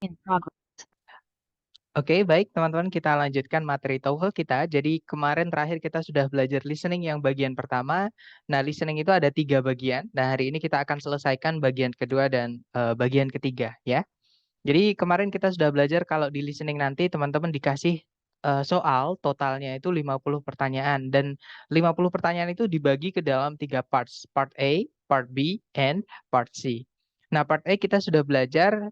In progress. Oke, baik teman-teman, kita lanjutkan materi TOEFL kita. Jadi kemarin terakhir kita sudah belajar listening yang bagian pertama. Nah, listening itu ada 3 bagian. Nah, hari ini kita akan selesaikan bagian kedua dan bagian ketiga ya. Jadi kemarin kita sudah belajar kalau di listening nanti teman-teman dikasih soal totalnya itu 50 pertanyaan. Dan 50 pertanyaan itu dibagi ke dalam 3 parts. Part A, Part B, and Part C. Nah, Part A kita sudah belajar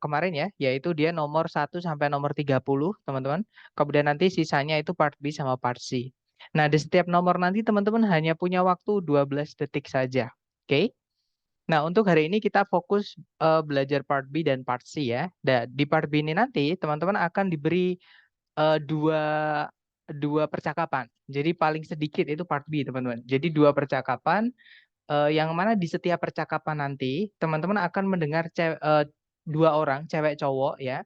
kemarin ya, yaitu dia nomor 1 sampai nomor 30, teman-teman. Kemudian nanti sisanya itu Part B sama Part C. Nah, di setiap nomor nanti teman-teman hanya punya waktu 12 detik saja. Oke? Nah, untuk hari ini kita fokus belajar part B dan part C ya. Dan di part B ini nanti teman-teman akan diberi dua dua percakapan. Jadi paling sedikit itu part B, teman-teman. Jadi 2 percakapan yang mana di setiap percakapan nanti teman-teman akan mendengar 2 orang, cewek cowok ya.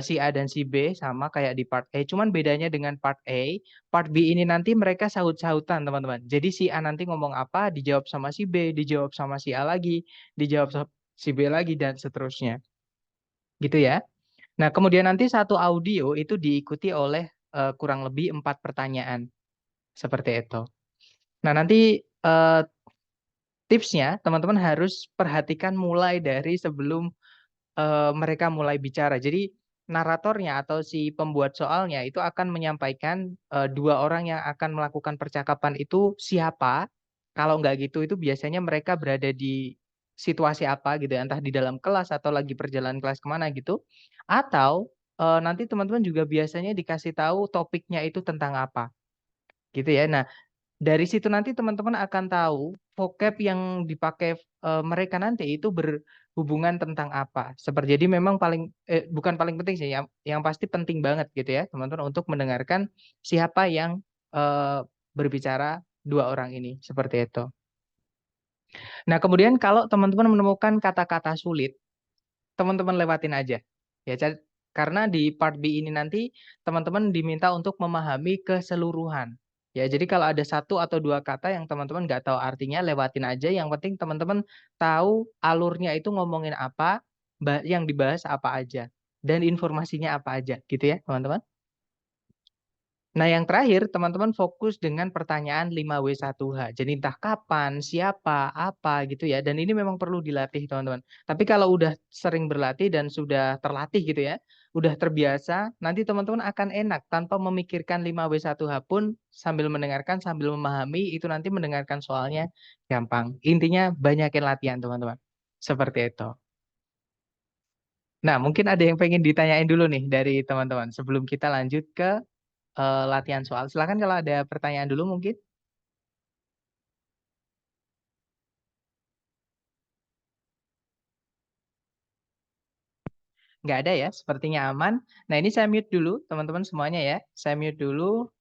Si A dan si B sama kayak di part A, cuman bedanya dengan part B ini nanti mereka sahut-sahutan teman-teman. Jadi si A nanti ngomong apa, dijawab sama si B, dijawab sama si A lagi, dijawab si B lagi, dan seterusnya. Gitu ya. Nah, kemudian nanti satu audio itu diikuti oleh kurang lebih 4 pertanyaan. Seperti itu. Nah, nanti tipsnya teman-teman harus perhatikan mulai dari sebelum mereka mulai bicara. Jadi naratornya atau si pembuat soalnya itu akan menyampaikan 2 orang yang akan melakukan percakapan itu siapa. Kalau nggak gitu itu biasanya mereka berada di situasi apa gitu ya, entah di dalam kelas atau lagi perjalanan kelas kemana gitu. Atau nanti teman-teman juga biasanya dikasih tahu topiknya itu tentang apa gitu ya. Nah, dari situ nanti teman-teman akan tahu vocab yang dipakai mereka nanti itu berhubungan tentang apa. Seperti jadi memang bukan paling penting sih, yang pasti penting banget gitu ya teman-teman untuk mendengarkan siapa yang berbicara 2 orang ini seperti itu. Nah, kemudian kalau teman-teman menemukan kata-kata sulit, teman-teman lewatin aja. Ya, karena di part B ini nanti teman-teman diminta untuk memahami keseluruhan. Ya, jadi kalau ada 1 atau 2 kata yang teman-teman nggak tahu artinya, lewatin aja. Yang penting teman-teman tahu alurnya itu ngomongin apa, yang dibahas apa aja, dan informasinya apa aja, gitu ya, teman-teman. Nah, yang terakhir, teman-teman fokus dengan pertanyaan 5W1H. Jadi entah kapan, siapa, apa gitu ya. Dan ini memang perlu dilatih, teman-teman. Tapi kalau udah sering berlatih dan sudah terlatih gitu ya, udah terbiasa, nanti teman-teman akan enak tanpa memikirkan 5W1H pun sambil mendengarkan, sambil memahami, itu nanti mendengarkan soalnya gampang. Intinya banyakin latihan, teman-teman. Seperti itu. Nah, mungkin ada yang pengen ditanyain dulu nih dari teman-teman sebelum kita lanjut ke latihan soal. Silakan kalau ada pertanyaan dulu mungkin. Nggak ada ya, sepertinya aman. Nah, ini saya mute dulu teman-teman semuanya ya. Saya mute dulu.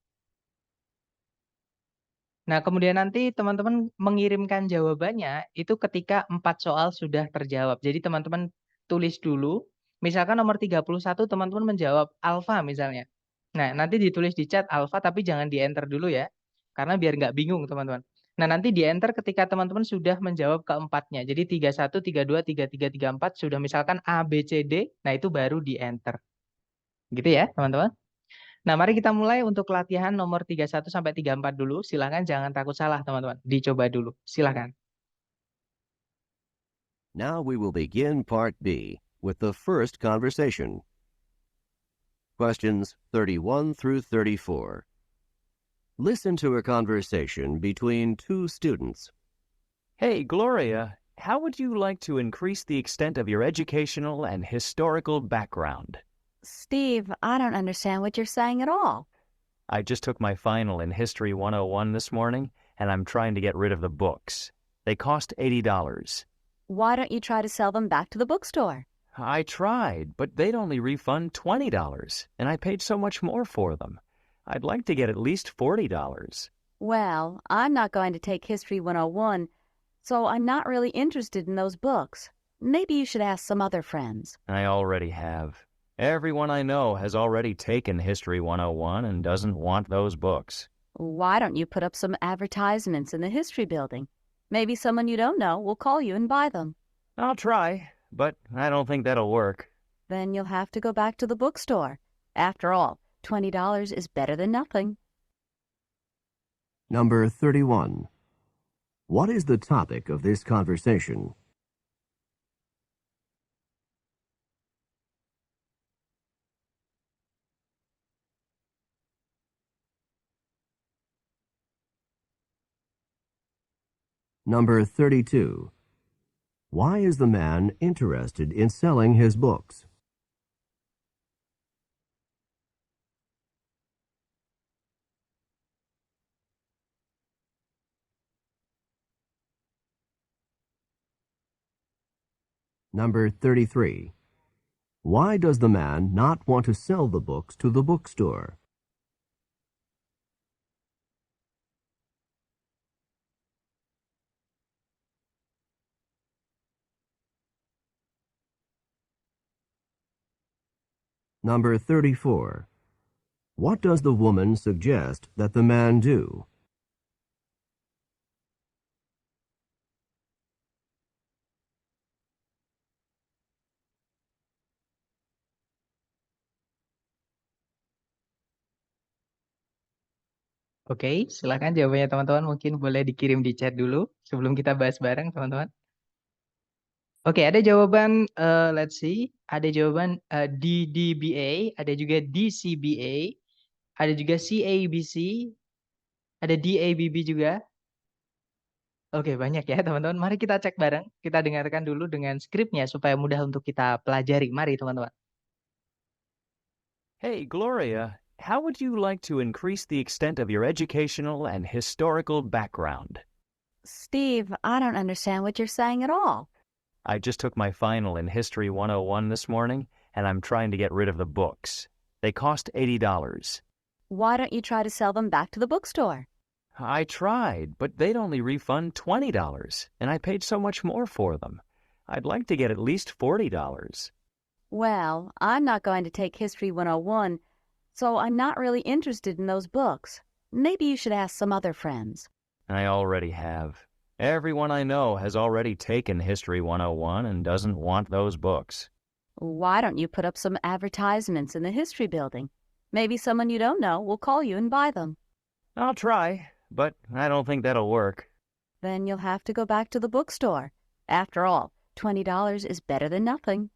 Nah, kemudian nanti teman-teman mengirimkan jawabannya itu ketika 4 soal sudah terjawab. Jadi teman-teman tulis dulu. Misalkan nomor 31 teman-teman menjawab alfa misalnya. Nah, nanti ditulis di chat alfa tapi jangan di-enter dulu ya. Karena biar nggak bingung teman-teman. Nah, nanti di-enter ketika teman-teman sudah menjawab keempatnya. Jadi 31, 32, 33, 34 sudah misalkan A, B, C, D. Nah, itu baru di-enter. Gitu ya, teman-teman. Nah, mari kita mulai untuk latihan nomor 31 sampai 34 dulu. Silakan jangan takut salah, teman-teman. Dicoba dulu. Silakan. Now we will begin Part B with the first conversation. Questions 31 through 34. Listen to a conversation between 2 students. Hey, Gloria, how would you like to increase the extent of your educational and historical background? Steve, I don't understand what you're saying at all. I just took my final in History 101 this morning, and I'm trying to get rid of the books. They cost $80. Why don't you try to sell them back to the bookstore? I tried, but they'd only refund $20, and I paid so much more for them. I'd like to get at least $40. Well, I'm not going to take History 101, so I'm not really interested in those books. Maybe you should ask some other friends. I already have. Everyone I know has already taken History 101 and doesn't want those books. Why don't you put up some advertisements in the history building? Maybe someone you don't know will call you and buy them. I'll try, but I don't think that'll work. Then you'll have to go back to the bookstore. After all, $20 is better than nothing. Number 31. What is the topic of this conversation? Number 32. Why is the man interested in selling his books? Number 33. Why does the man not want to sell the books to the bookstore? Number 34. What does the woman suggest that the man do? Oke, silakan jawabannya teman-teman. Mungkin boleh dikirim di chat dulu sebelum kita bahas bareng, teman-teman. Oke, ada jawaban, let's see. Ada jawaban DDBA, ada juga DCBA, ada juga CABC, ada DABB juga. Oke, banyak ya teman-teman. Mari kita cek bareng. Kita dengarkan dulu dengan skripnya supaya mudah untuk kita pelajari. Mari teman-teman. Hey, Gloria, how would you like to increase the extent of your educational and historical background? Steve, I don't understand what you're saying at all. I just took my final in History 101 this morning, and I'm trying to get rid of the books. They cost $80. Why don't you try to sell them back to the bookstore? I tried, but they'd only refund $20, and I paid so much more for them. I'd like to get at least $40. Well, I'm not going to take History 101, so I'm not really interested in those books. Maybe you should ask some other friends. I already have. Everyone I know has already taken History 101 and doesn't want those books. Why don't you put up some advertisements in the history building? Maybe someone you don't know will call you and buy them. I'll try, but I don't think that'll work. Then you'll have to go back to the bookstore. After all, $20 is better than nothing.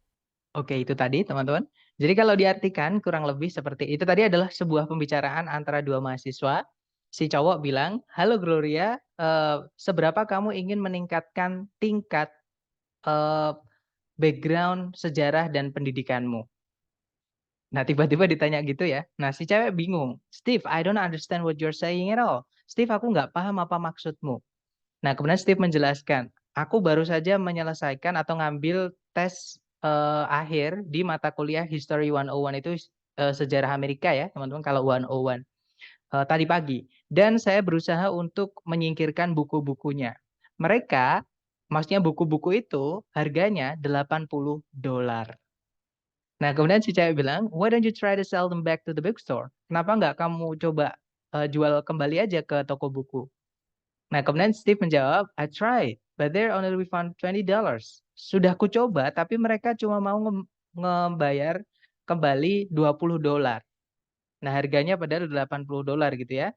Oke, itu tadi teman-teman. Jadi kalau diartikan kurang lebih seperti itu tadi adalah sebuah pembicaraan antara dua mahasiswa. Si cowok bilang, "Halo Gloria, seberapa kamu ingin meningkatkan tingkat background sejarah dan pendidikanmu?" Nah, tiba-tiba ditanya gitu ya. Nah, si cewek bingung. "Steve, I don't understand what you're saying at all." "Steve, aku nggak paham apa maksudmu." Nah, kemudian Steve menjelaskan, "Aku baru saja menyelesaikan atau ngambil tes akhir di mata kuliah History 101 itu sejarah Amerika ya, teman-teman kalau 101 tadi pagi. Dan saya berusaha untuk menyingkirkan buku-bukunya. Mereka, maksudnya buku-buku itu harganya $80. Nah, kemudian si cewek bilang, "Why don't you try to sell them back to the bookstore?" Kenapa nggak kamu coba jual kembali aja ke toko buku? Nah, kemudian Steve menjawab, "I tried, but they're only refund $20." Sudah ku coba, tapi mereka cuma mau ngebayar kembali $20. Nah, harganya padahal $80 gitu ya.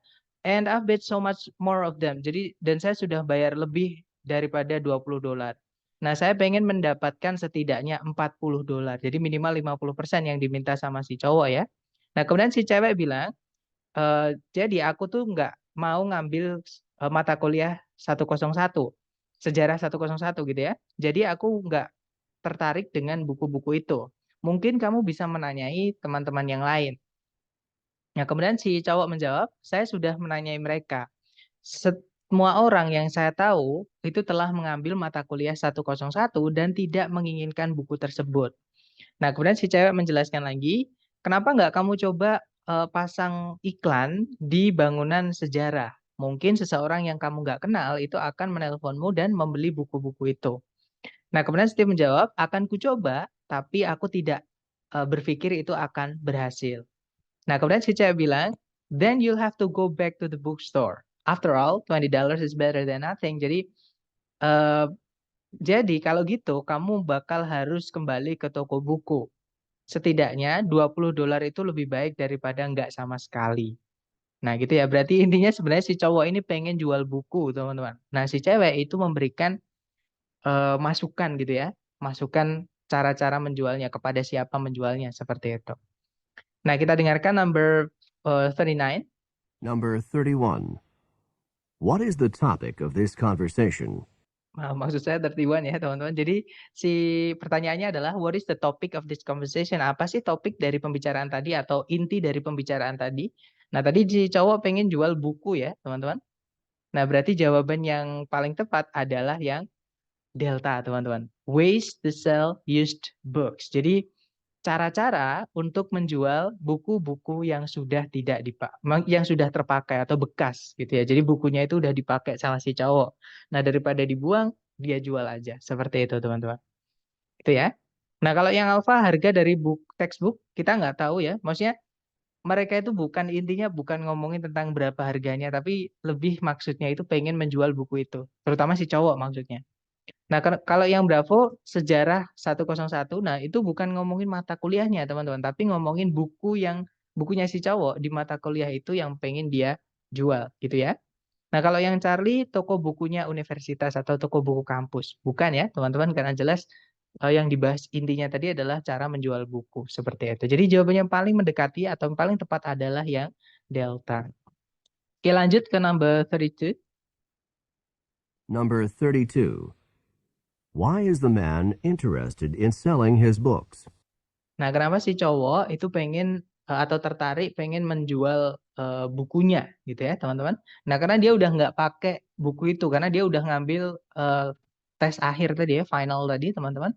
And I've paid so much more of them. Jadi, dan saya sudah bayar lebih daripada $20. Nah, saya pengen mendapatkan setidaknya $40. Jadi minimal 50% yang diminta sama si cowok ya. Nah, kemudian si cewek bilang, jadi aku tuh nggak mau ngambil mata kuliah 101, sejarah 101 gitu ya. Jadi aku nggak tertarik dengan buku-buku itu. Mungkin kamu bisa menanyai teman-teman yang lain. Nah, kemudian si cowok menjawab, "Saya sudah menanyai mereka. Semua orang yang saya tahu itu telah mengambil mata kuliah 101 dan tidak menginginkan buku tersebut." Nah, kemudian si cewek menjelaskan lagi, "Kenapa nggak kamu coba pasang iklan di bangunan sejarah? Mungkin seseorang yang kamu nggak kenal itu akan menelponmu dan membeli buku-buku itu." Nah, kemudian Steve menjawab, "Akan kucoba, tapi aku tidak berpikir itu akan berhasil." Nah, kemudian si cewek bilang, "Then you'll have to go back to the bookstore. After all, $20 is better than nothing." Jadi kalau gitu kamu bakal harus kembali ke toko buku. setidaknya $20 itu lebih baik daripada nggak sama sekali. Nah gitu ya, berarti intinya sebenarnya si cowok ini pengen jual buku, teman-teman. Nah si cewek itu memberikan masukan gitu ya, masukan cara-cara menjualnya, kepada siapa menjualnya, seperti itu. Nah kita dengarkan number 39. Number 31. What is the topic of this conversation? Nah, maksud saya 31 ya teman-teman. Jadi si pertanyaannya adalah what is the topic of this conversation? Apa sih topik dari pembicaraan tadi atau inti dari pembicaraan tadi? Nah tadi si cowok pengen jual buku ya teman-teman. Nah berarti jawaban yang paling tepat adalah yang delta teman-teman. Ways to sell used books. Jadi cara-cara untuk menjual buku-buku yang sudah tidak yang sudah terpakai atau bekas gitu ya. Jadi bukunya itu udah dipakai sama si cowok. Nah, daripada dibuang, dia jual aja. Seperti itu, teman-teman. Itu ya. Nah, kalau yang alpha harga dari textbook kita nggak tahu ya. Maksudnya mereka itu intinya bukan ngomongin tentang berapa harganya, tapi lebih maksudnya itu pengen menjual buku itu. Terutama si cowok maksudnya. Nah, kalau yang Bravo sejarah 101, nah itu bukan ngomongin mata kuliahnya, teman-teman, tapi ngomongin bukunya si cowok di mata kuliah itu yang pengen dia jual, gitu ya. Nah, kalau yang Charlie toko bukunya universitas atau toko buku kampus. Bukan ya, teman-teman, karena jelas yang dibahas intinya tadi adalah cara menjual buku, seperti itu. Jadi jawabannya yang paling mendekati atau yang paling tepat adalah yang delta. Oke, lanjut ke number 32. Number 32. Why is the man interested in selling his books? Nah, kenapa si cowok itu pengen atau tertarik pengen menjual bukunya gitu ya, teman-teman. Nah, karena dia udah nggak pakai buku itu, karena dia udah ngambil tes akhir tadi ya, final tadi, teman-teman,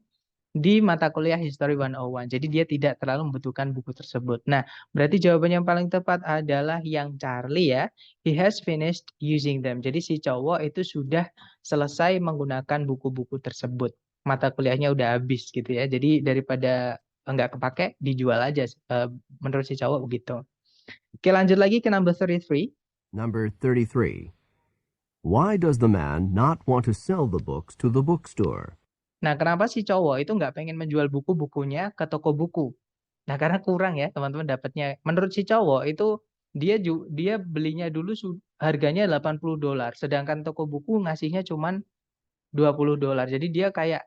di mata kuliah History 101. Jadi dia tidak terlalu membutuhkan buku tersebut. Nah, berarti jawaban yang paling tepat adalah yang Charlie ya. He has finished using them. Jadi si cowok itu sudah selesai menggunakan buku-buku tersebut. Mata kuliahnya udah habis gitu ya. Jadi daripada nggak kepake, dijual aja. Menurut si cowok begitu. Oke, lanjut lagi ke number 33. Number 33. Why does the man not want to sell the books to the bookstore? Nah, kenapa si cowok itu nggak pengen menjual buku-bukunya ke toko buku? Nah, karena kurang ya, teman-teman, dapatnya. Menurut si cowok itu dia belinya dulu harganya $80, sedangkan toko buku ngasihnya cuman $20. Jadi dia kayak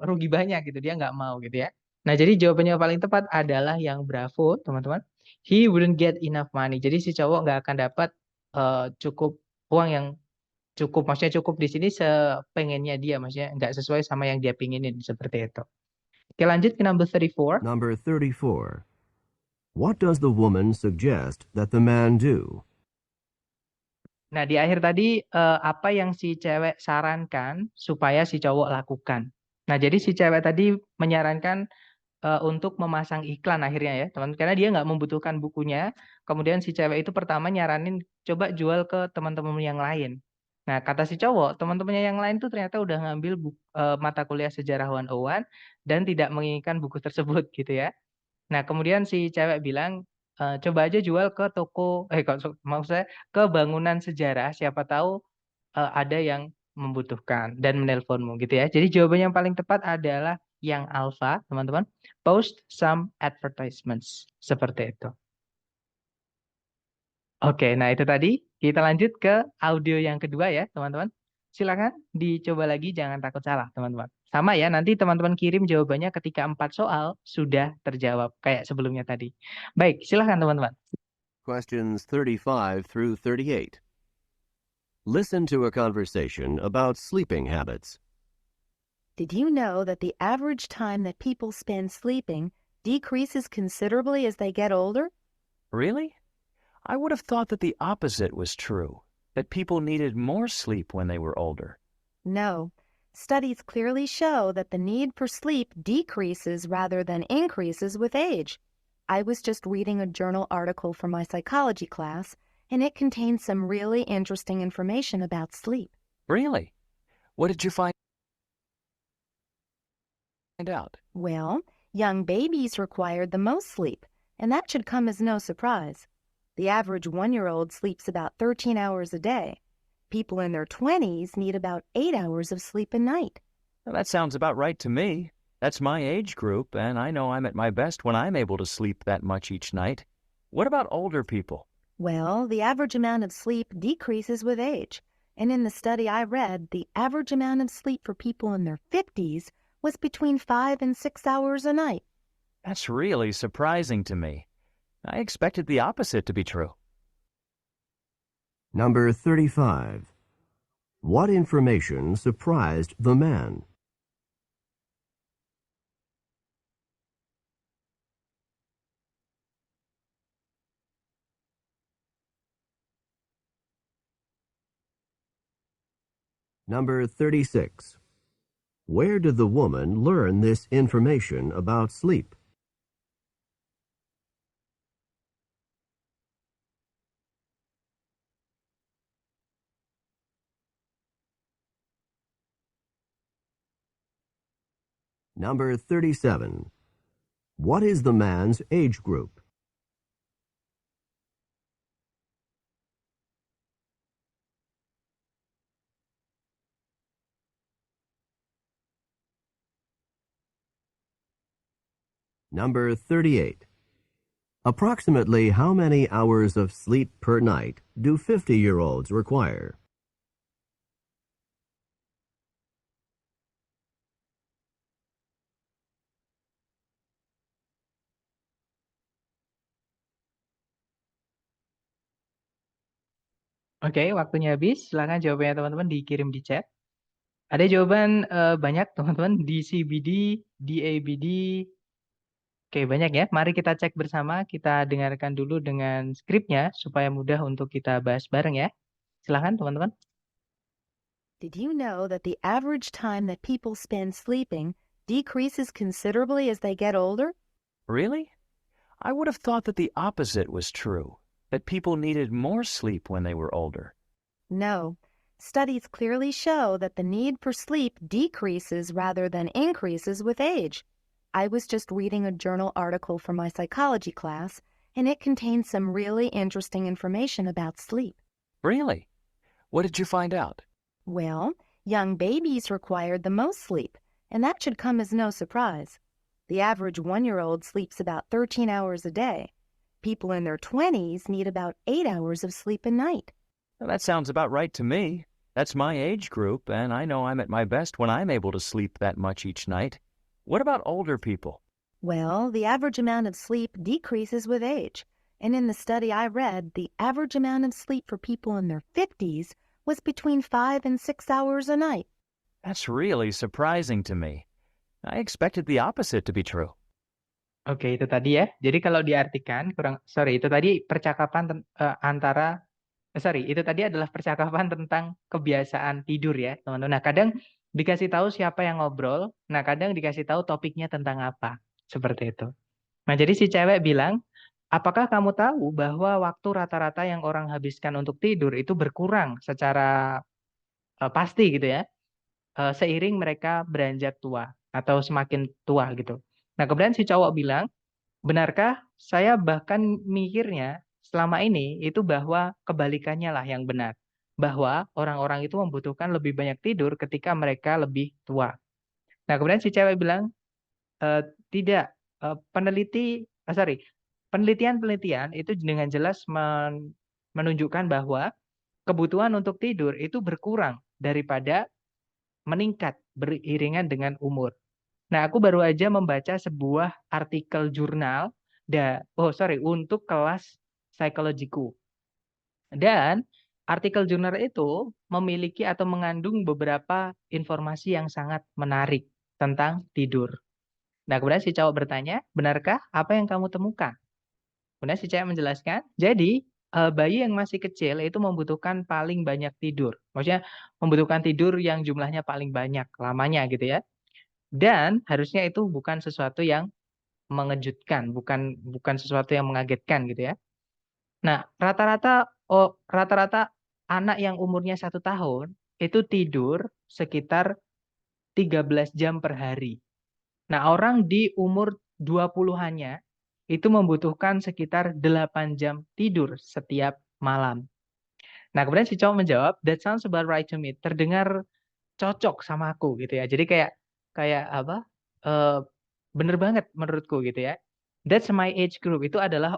rugi banyak gitu, dia nggak mau gitu ya. Nah, jadi jawabannya paling tepat adalah yang Bravo, teman-teman. He wouldn't get enough money. Jadi si cowok nggak akan dapat cukup uang yang cukup, maksudnya cukup di sini sepengennya dia, maksudnya nggak sesuai sama yang dia pinginin, seperti itu. Oke, lanjut ke number 34. Number 34. What does the woman suggest that the man do? Nah, di akhir tadi apa yang si cewek sarankan supaya si cowok lakukan. Nah, jadi si cewek tadi menyarankan untuk memasang iklan akhirnya ya, teman, karena dia nggak membutuhkan bukunya. Kemudian si cewek itu pertama nyaranin coba jual ke teman-teman yang lain. Nah, kata si cowok, teman-temannya yang lain tuh ternyata udah ngambil mata kuliah sejarah 101 dan tidak menginginkan buku tersebut gitu ya. Nah, kemudian si cewek bilang, coba aja jual ke toko, maksud saya ke bangunan sejarah, siapa tahu ada yang membutuhkan dan menelponmu gitu ya. Jadi jawaban yang paling tepat adalah yang alpha, teman-teman. Post some advertisements. Seperti itu. Oke, nah itu tadi. Kita lanjut ke audio yang kedua ya, teman-teman. Silakan dicoba lagi, jangan takut salah, teman-teman. Sama ya, nanti teman-teman kirim jawabannya ketika 4 soal sudah terjawab, kayak sebelumnya tadi. Baik, silakan teman-teman. Questions 35 through 38. Listen to a conversation about sleeping habits. Did you know that the average time that people spend sleeping decreases considerably as they get older? Really? I would have thought that the opposite was true, that people needed more sleep when they were older. No. Studies clearly show that the need for sleep decreases rather than increases with age. I was just reading a journal article for my psychology class, and it contained some really interesting information about sleep. Really? What did you find out? Well, young babies required the most sleep, and that should come as no surprise. The average 1-year-old sleeps about 13 hours a day. People in their 20s need about 8 hours of sleep a night. Well, that sounds about right to me. That's my age group, and I know I'm at my best when I'm able to sleep that much each night. What about older people? Well, the average amount of sleep decreases with age. And in the study I read, the average amount of sleep for people in their 50s was between 5 and 6 hours a night. That's really surprising to me. I expected the opposite to be true. Number 35. What information surprised the man? Number 36. Where did the woman learn this information about sleep? Number 37. What is the man's age group? Number 38. Approximately how many hours of sleep per night do 50-year-olds require? Oke, waktunya habis. Silakan jawabannya teman-teman dikirim di chat. Ada jawaban banyak teman-teman, DCBD, DABD. Oke, banyak ya. Mari kita cek bersama. Kita dengarkan dulu dengan skripnya supaya mudah untuk kita bahas bareng ya. Silakan teman-teman. Did you know that the average time that people spend sleeping decreases considerably as they get older? Really? I would have thought that the opposite was true, that people needed more sleep when they were older. No. Studies clearly show that the need for sleep decreases rather than increases with age. I was just reading a journal article for my psychology class, and it contained some really interesting information about sleep. Really? What did you find out? Well, young babies required the most sleep, and that should come as no surprise. The average 1-year-old sleeps about 13 hours a day. People in their 20s need about 8 hours of sleep a night. Well, that sounds about right to me. That's my age group, and I know I'm at my best when I'm able to sleep that much each night. What about older people? Well, the average amount of sleep decreases with age. And in the study I read, the average amount of sleep for people in their 50s was between 5 and 6 hours a night. That's really surprising to me. I expected the opposite to be true. Oke, itu tadi ya. Jadi kalau diartikan, itu tadi percakapan itu tadi adalah percakapan tentang kebiasaan tidur ya, teman-teman. Nah, kadang dikasih tahu siapa yang ngobrol, nah kadang dikasih tahu topiknya tentang apa, seperti itu. Nah, jadi si cewek bilang, apakah kamu tahu bahwa waktu rata-rata yang orang habiskan untuk tidur itu berkurang secara pasti gitu ya, seiring mereka beranjak tua atau semakin tua gitu. Nah, kemudian si cowok bilang, benarkah? Saya bahkan mikirnya selama ini itu bahwa kebalikannya lah yang benar. Bahwa orang-orang itu membutuhkan lebih banyak tidur ketika mereka lebih tua. Nah, kemudian si cewek bilang, tidak, penelitian-penelitian itu dengan jelas menunjukkan bahwa kebutuhan untuk tidur itu berkurang daripada meningkat beriringan dengan umur. Nah, aku baru aja membaca sebuah artikel jurnal untuk kelas psikologiku. Dan artikel jurnal itu memiliki atau mengandung beberapa informasi yang sangat menarik tentang tidur. Nah, kemudian si cowok bertanya, benarkah apa yang kamu temukan? Kemudian si cewek menjelaskan, jadi bayi yang masih kecil itu membutuhkan paling banyak tidur. Maksudnya membutuhkan tidur yang jumlahnya paling banyak lamanya gitu ya. Dan harusnya itu bukan sesuatu yang mengejutkan, bukan sesuatu yang mengagetkan gitu ya. Nah, rata-rata anak yang umurnya 1 tahun itu tidur sekitar 13 jam per hari. Nah, orang di umur 20-annya itu membutuhkan sekitar 8 jam tidur setiap malam. Nah, kemudian si cowok menjawab, that sounds about right to me. Terdengar cocok sama aku gitu ya. Jadi kayak apa? eee, bener banget menurutku gitu ya. That's my age group, itu adalah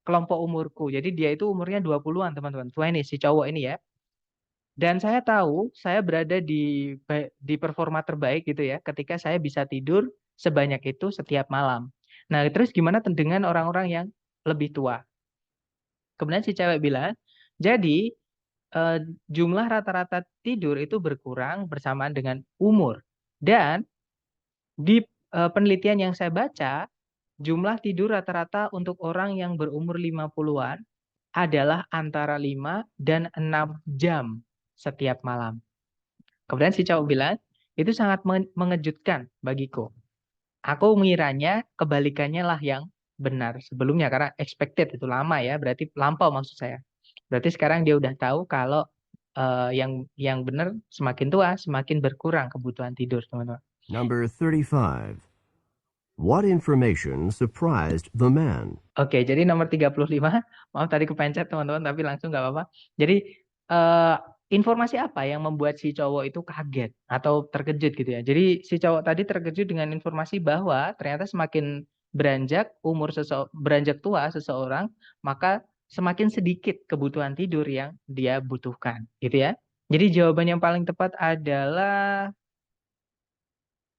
kelompok umurku. Jadi dia itu umurnya 20-an teman-teman, 20 si cowok ini ya. Dan saya tahu saya berada di performa terbaik gitu ya, ketika saya bisa tidur sebanyak itu setiap malam. Nah, terus gimana dengan orang-orang yang lebih tua? Kemudian si cewek bilang, jadi jumlah rata-rata tidur itu berkurang bersamaan dengan umur. Dan di penelitian yang saya baca, jumlah tidur rata-rata untuk orang yang berumur 50-an adalah antara 5 dan 6 jam setiap malam. Kemudian si cowok bilang, itu sangat mengejutkan bagiku. Aku mengiranya kebalikannya lah yang benar sebelumnya, karena expected itu lama ya, berarti lampau maksud saya. Berarti sekarang dia udah tahu kalau yang benar semakin tua semakin berkurang kebutuhan tidur, teman-teman. Number 35. What information surprised the man? Oke, jadi nomor 35, maaf tadi kepencet teman-teman, tapi langsung nggak apa-apa. Jadi informasi apa yang membuat si cowok itu kaget atau terkejut gitu ya. Jadi si cowok tadi terkejut dengan informasi bahwa ternyata semakin beranjak tua seseorang, maka semakin sedikit kebutuhan tidur yang dia butuhkan, gitu ya. Jadi jawaban yang paling tepat adalah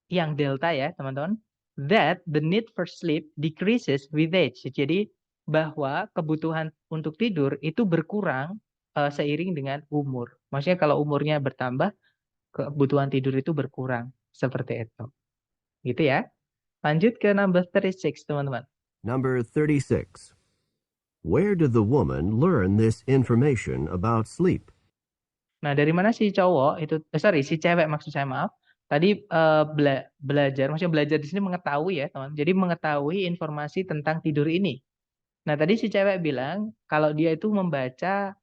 yang delta ya, teman-teman. That the need for sleep decreases with age. Jadi bahwa kebutuhan untuk tidur itu berkurang seiring dengan umur. Maksudnya kalau umurnya bertambah, kebutuhan tidur itu berkurang. Seperti itu. Gitu ya. Lanjut ke number 36, teman-teman. Number 36. Where did the woman learn this information about sleep? Nah, dari mana si cowok itu, si cewek maksud saya, maaf. Tadi belajar, maksudnya belajar di sini mengetahui ya, teman. Jadi mengetahui informasi tentang tidur ini. Nah, tadi si cewek bilang kalau dia itu membaca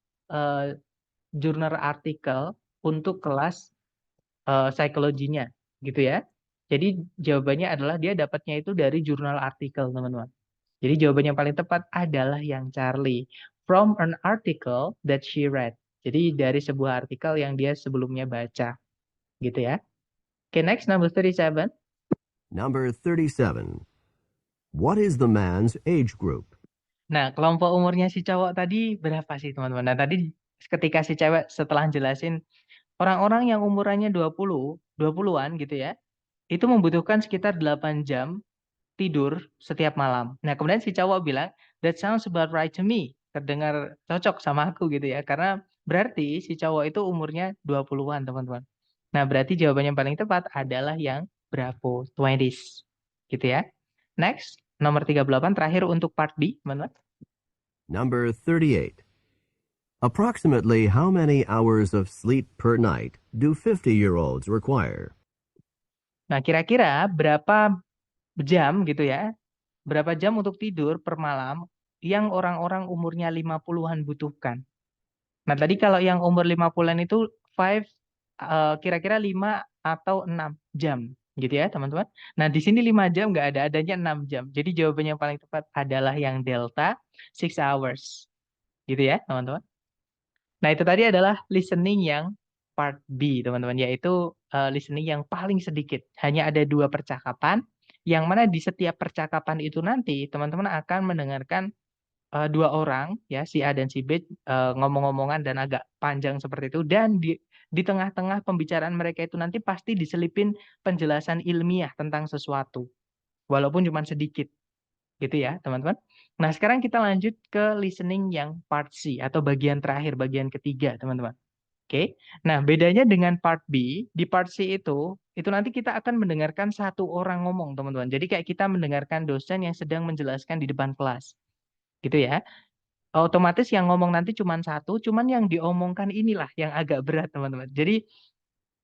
jurnal artikel untuk kelas psikologinya, gitu ya. Jadi jawabannya adalah dia dapatnya itu dari jurnal artikel, teman-teman. Jadi jawaban yang paling tepat adalah yang Charlie. From an article that she read. Jadi dari sebuah artikel yang dia sebelumnya baca. Gitu ya. Okay, next, number 37. Number 37. What is the man's age group? Nah, kelompok umurnya si cowok tadi berapa sih, teman-teman? Nah, tadi ketika si cewek setelah jelasin orang-orang yang umurannya 20-an gitu ya, itu membutuhkan sekitar 8 jam tidur setiap malam. Nah, kemudian si cowok bilang, that sounds about right to me. Terdengar cocok sama aku gitu ya. Karena berarti si cowok itu umurnya 20-an, teman-teman. Nah, berarti jawaban yang paling tepat adalah yang Bravo, 20s. Gitu ya. Next, nomor 38 terakhir untuk part B, teman-teman. Number 38. Approximately how many hours of sleep per night do 50-year-olds require? Nah, kira-kira berapa jam gitu ya, berapa jam untuk tidur per malam yang orang-orang umurnya 50-an butuhkan. Nah, tadi kalau yang umur 50-an itu kira-kira 5 atau 6 jam gitu ya, teman-teman. Nah, di sini 5 jam nggak ada, adanya 6 jam. Jadi jawabannya yang paling tepat adalah yang delta, 6 hours. Gitu ya, teman-teman. Nah, itu tadi adalah listening yang part B, teman-teman, yaitu listening yang paling sedikit. Hanya ada 2 percakapan, yang mana di setiap percakapan itu nanti teman-teman akan mendengarkan 2 orang, ya, si A dan si B, ngomong-ngomongan dan agak panjang seperti itu. Dan di tengah-tengah pembicaraan mereka itu nanti pasti diselipin penjelasan ilmiah tentang sesuatu, walaupun cuma sedikit. Gitu ya, teman-teman. Nah, sekarang kita lanjut ke listening yang part C atau bagian terakhir, bagian ketiga, teman-teman. Oke. Nah, bedanya dengan part B, di part C itu nanti kita akan mendengarkan satu orang ngomong, teman-teman. Jadi kayak kita mendengarkan dosen yang sedang menjelaskan di depan kelas. Gitu ya. Otomatis yang ngomong nanti cuma satu, cuman yang diomongkan inilah yang agak berat, teman-teman. Jadi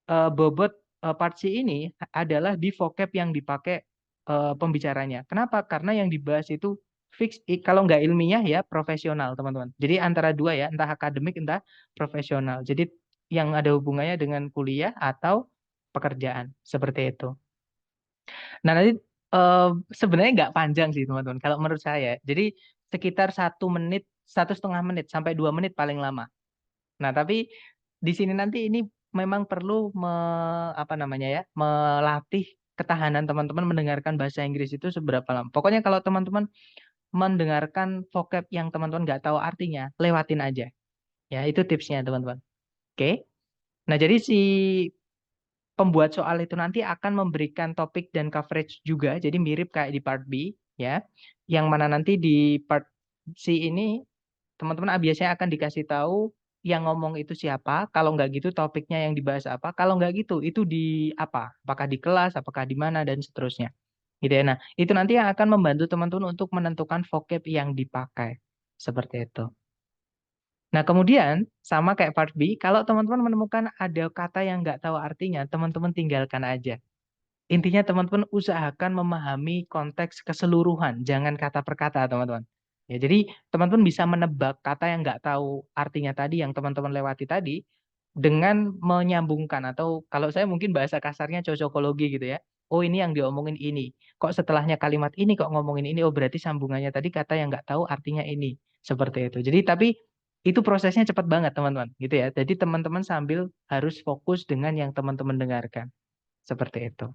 bobot part C ini adalah di vocab yang dipakai pembicaranya. Kenapa? Karena yang dibahas itu fix, kalau nggak ilmiah ya profesional, teman-teman. Jadi antara dua ya, entah akademik, entah profesional. Jadi yang ada hubungannya dengan kuliah atau pekerjaan, seperti itu. Nah, nanti sebenarnya nggak panjang sih, teman-teman, kalau menurut saya. Jadi sekitar 1 menit, 1,5 menit, sampai 2 menit paling lama. Nah, tapi di sini nanti ini memang perlu melatih ketahanan teman-teman mendengarkan bahasa Inggris itu seberapa lama. Pokoknya kalau teman-teman mendengarkan vocab yang teman-teman nggak tahu artinya, lewatin aja. Ya, itu tipsnya teman-teman. Oke. Nah, jadi si pembuat soal itu nanti akan memberikan topik dan coverage juga, jadi mirip kayak di part B, ya. Yang mana nanti di part C ini teman-teman biasanya akan dikasih tahu yang ngomong itu siapa, kalau nggak gitu topiknya yang dibahas apa, kalau nggak gitu itu di apa, apakah di kelas, apakah di mana, dan seterusnya. Gitu ya. Nah, itu nanti yang akan membantu teman-teman untuk menentukan vocab yang dipakai. Seperti itu. Nah, kemudian sama kayak part B, kalau teman-teman menemukan ada kata yang nggak tahu artinya, teman-teman tinggalkan aja. Intinya teman-teman usahakan memahami konteks keseluruhan, jangan kata per kata, teman-teman. Ya, jadi teman-teman bisa menebak kata yang nggak tahu artinya tadi, yang teman-teman lewati tadi, dengan menyambungkan, atau kalau saya mungkin bahasa kasarnya cocokologi gitu ya. Oh, ini yang diomongin ini. Kok setelahnya kalimat ini kok ngomongin ini? Oh, berarti sambungannya tadi kata yang nggak tahu artinya ini. Seperti itu. Jadi tapi itu prosesnya cepat banget, teman-teman. Gitu ya. Jadi teman-teman sambil harus fokus dengan yang teman-teman dengarkan. Seperti itu.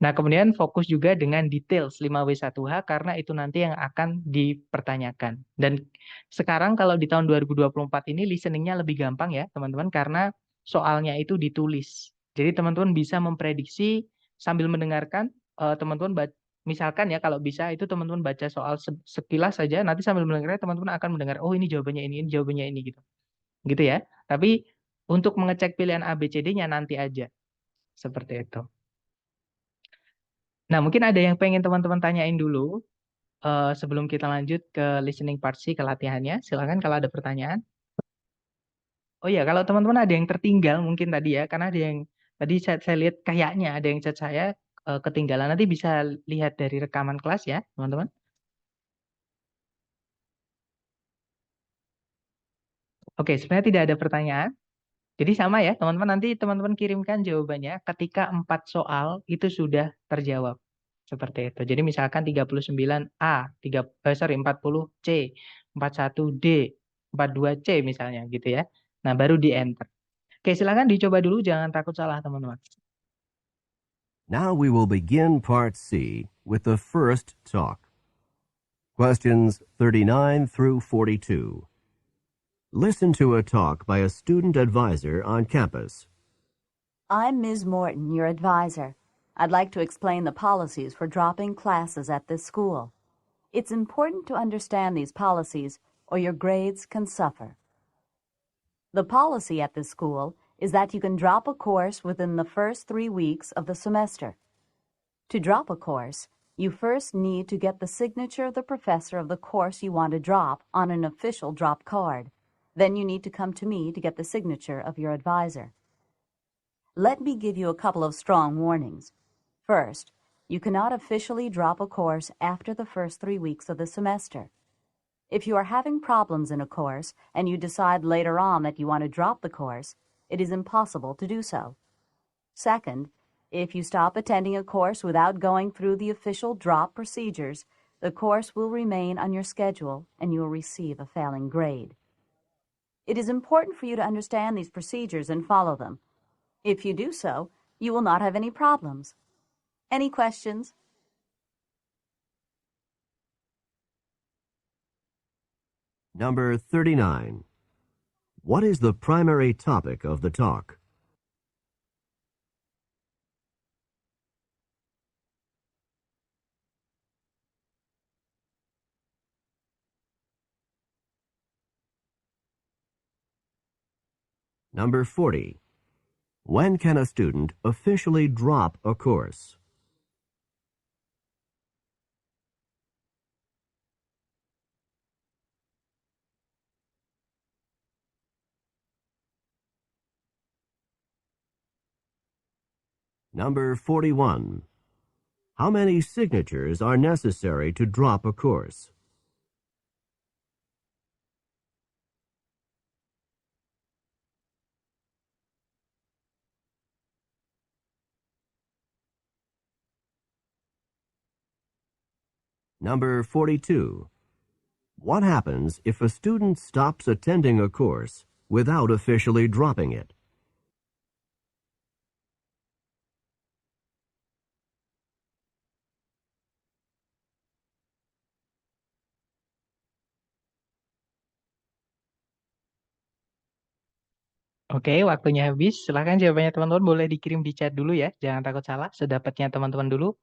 Nah, kemudian fokus juga dengan details 5W1H karena itu nanti yang akan dipertanyakan. Dan sekarang kalau di tahun 2024 ini listeningnya lebih gampang ya, teman-teman, karena soalnya itu ditulis. Jadi teman-teman bisa memprediksi sambil mendengarkan, teman-teman misalkan ya kalau bisa itu teman-teman baca soal sekilas saja, nanti sambil mendengarnya teman-teman akan mendengar, oh ini jawabannya ini jawabannya ini gitu. Gitu ya. Tapi untuk mengecek pilihan A, B, C, D-nya nanti aja. Seperti itu. Nah, mungkin ada yang pengen teman-teman tanyain dulu sebelum kita lanjut ke listening part C, ke latihannya. Silakan kalau ada pertanyaan. Oh iya, kalau teman-teman ada yang tertinggal mungkin tadi ya, karena ada yang tadi saya lihat kayaknya ada yang chat saya ketinggalan. Nanti bisa lihat dari rekaman kelas ya, teman-teman. Oke, sebenarnya tidak ada pertanyaan. Jadi sama ya, teman-teman, nanti teman-teman kirimkan jawabannya ketika 4 soal itu sudah terjawab. Seperti itu. Jadi misalkan 39A, 40C, 41D, 42C misalnya gitu ya. Nah, baru di enter. Oke, silakan dicoba dulu, jangan takut salah, teman-teman. Now we will begin part C with the first talk. Questions 39 through 42. Listen to a talk by a student advisor on campus. I'm Ms. Morton, your advisor. I'd like to explain the policies for dropping classes at this school. It's important to understand these policies, or your grades can suffer. The policy at this school is that you can drop a course within the first 3 weeks of the semester. To drop a course, you first need to get the signature of the professor of the course you want to drop on an official drop card. Then you need to come to me to get the signature of your advisor. Let me give you a couple of strong warnings. First, you cannot officially drop a course after the first 3 weeks of the semester. If you are having problems in a course and you decide later on that you want to drop the course, it is impossible to do so. Second, if you stop attending a course without going through the official drop procedures, the course will remain on your schedule and you will receive a failing grade. It is important for you to understand these procedures and follow them. If you do so, you will not have any problems. Any questions? Number 39. What is the primary topic of the talk? Number 40. When can a student officially drop a course? Number 41. How many signatures are necessary to drop a course? Number 42. What happens if a student stops attending a course without officially dropping it? Oke, waktunya habis. Silahkan jawabannya teman-teman boleh dikirim di chat dulu ya. Jangan takut salah, sedapatnya teman-teman dulu.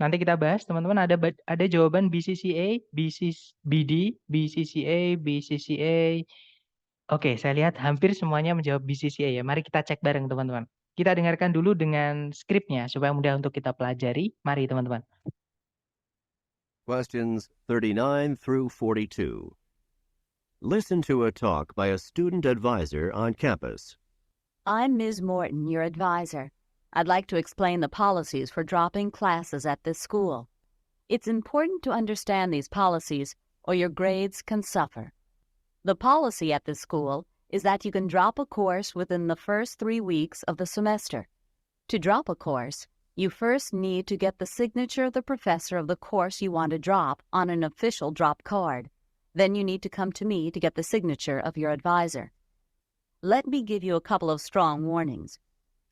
Nanti kita bahas, teman-teman, ada jawaban BCCA, BD, BCCA, BCCA. Oke, saya lihat hampir semuanya menjawab BCCA ya. Mari kita cek bareng, teman-teman. Kita dengarkan dulu dengan skripnya supaya mudah untuk kita pelajari. Mari, teman-teman. Questions 39 through 42. Listen to a talk by a student advisor on campus. I'm Ms. Morton, your advisor. I'd like to explain the policies for dropping classes at this school. It's important to understand these policies or your grades can suffer. The policy at this school is that you can drop a course within the first 3 weeks of the semester. To drop a course, you first need to get the signature of the professor of the course you want to drop on an official drop card. Then you need to come to me to get the signature of your advisor. Let me give you a couple of strong warnings.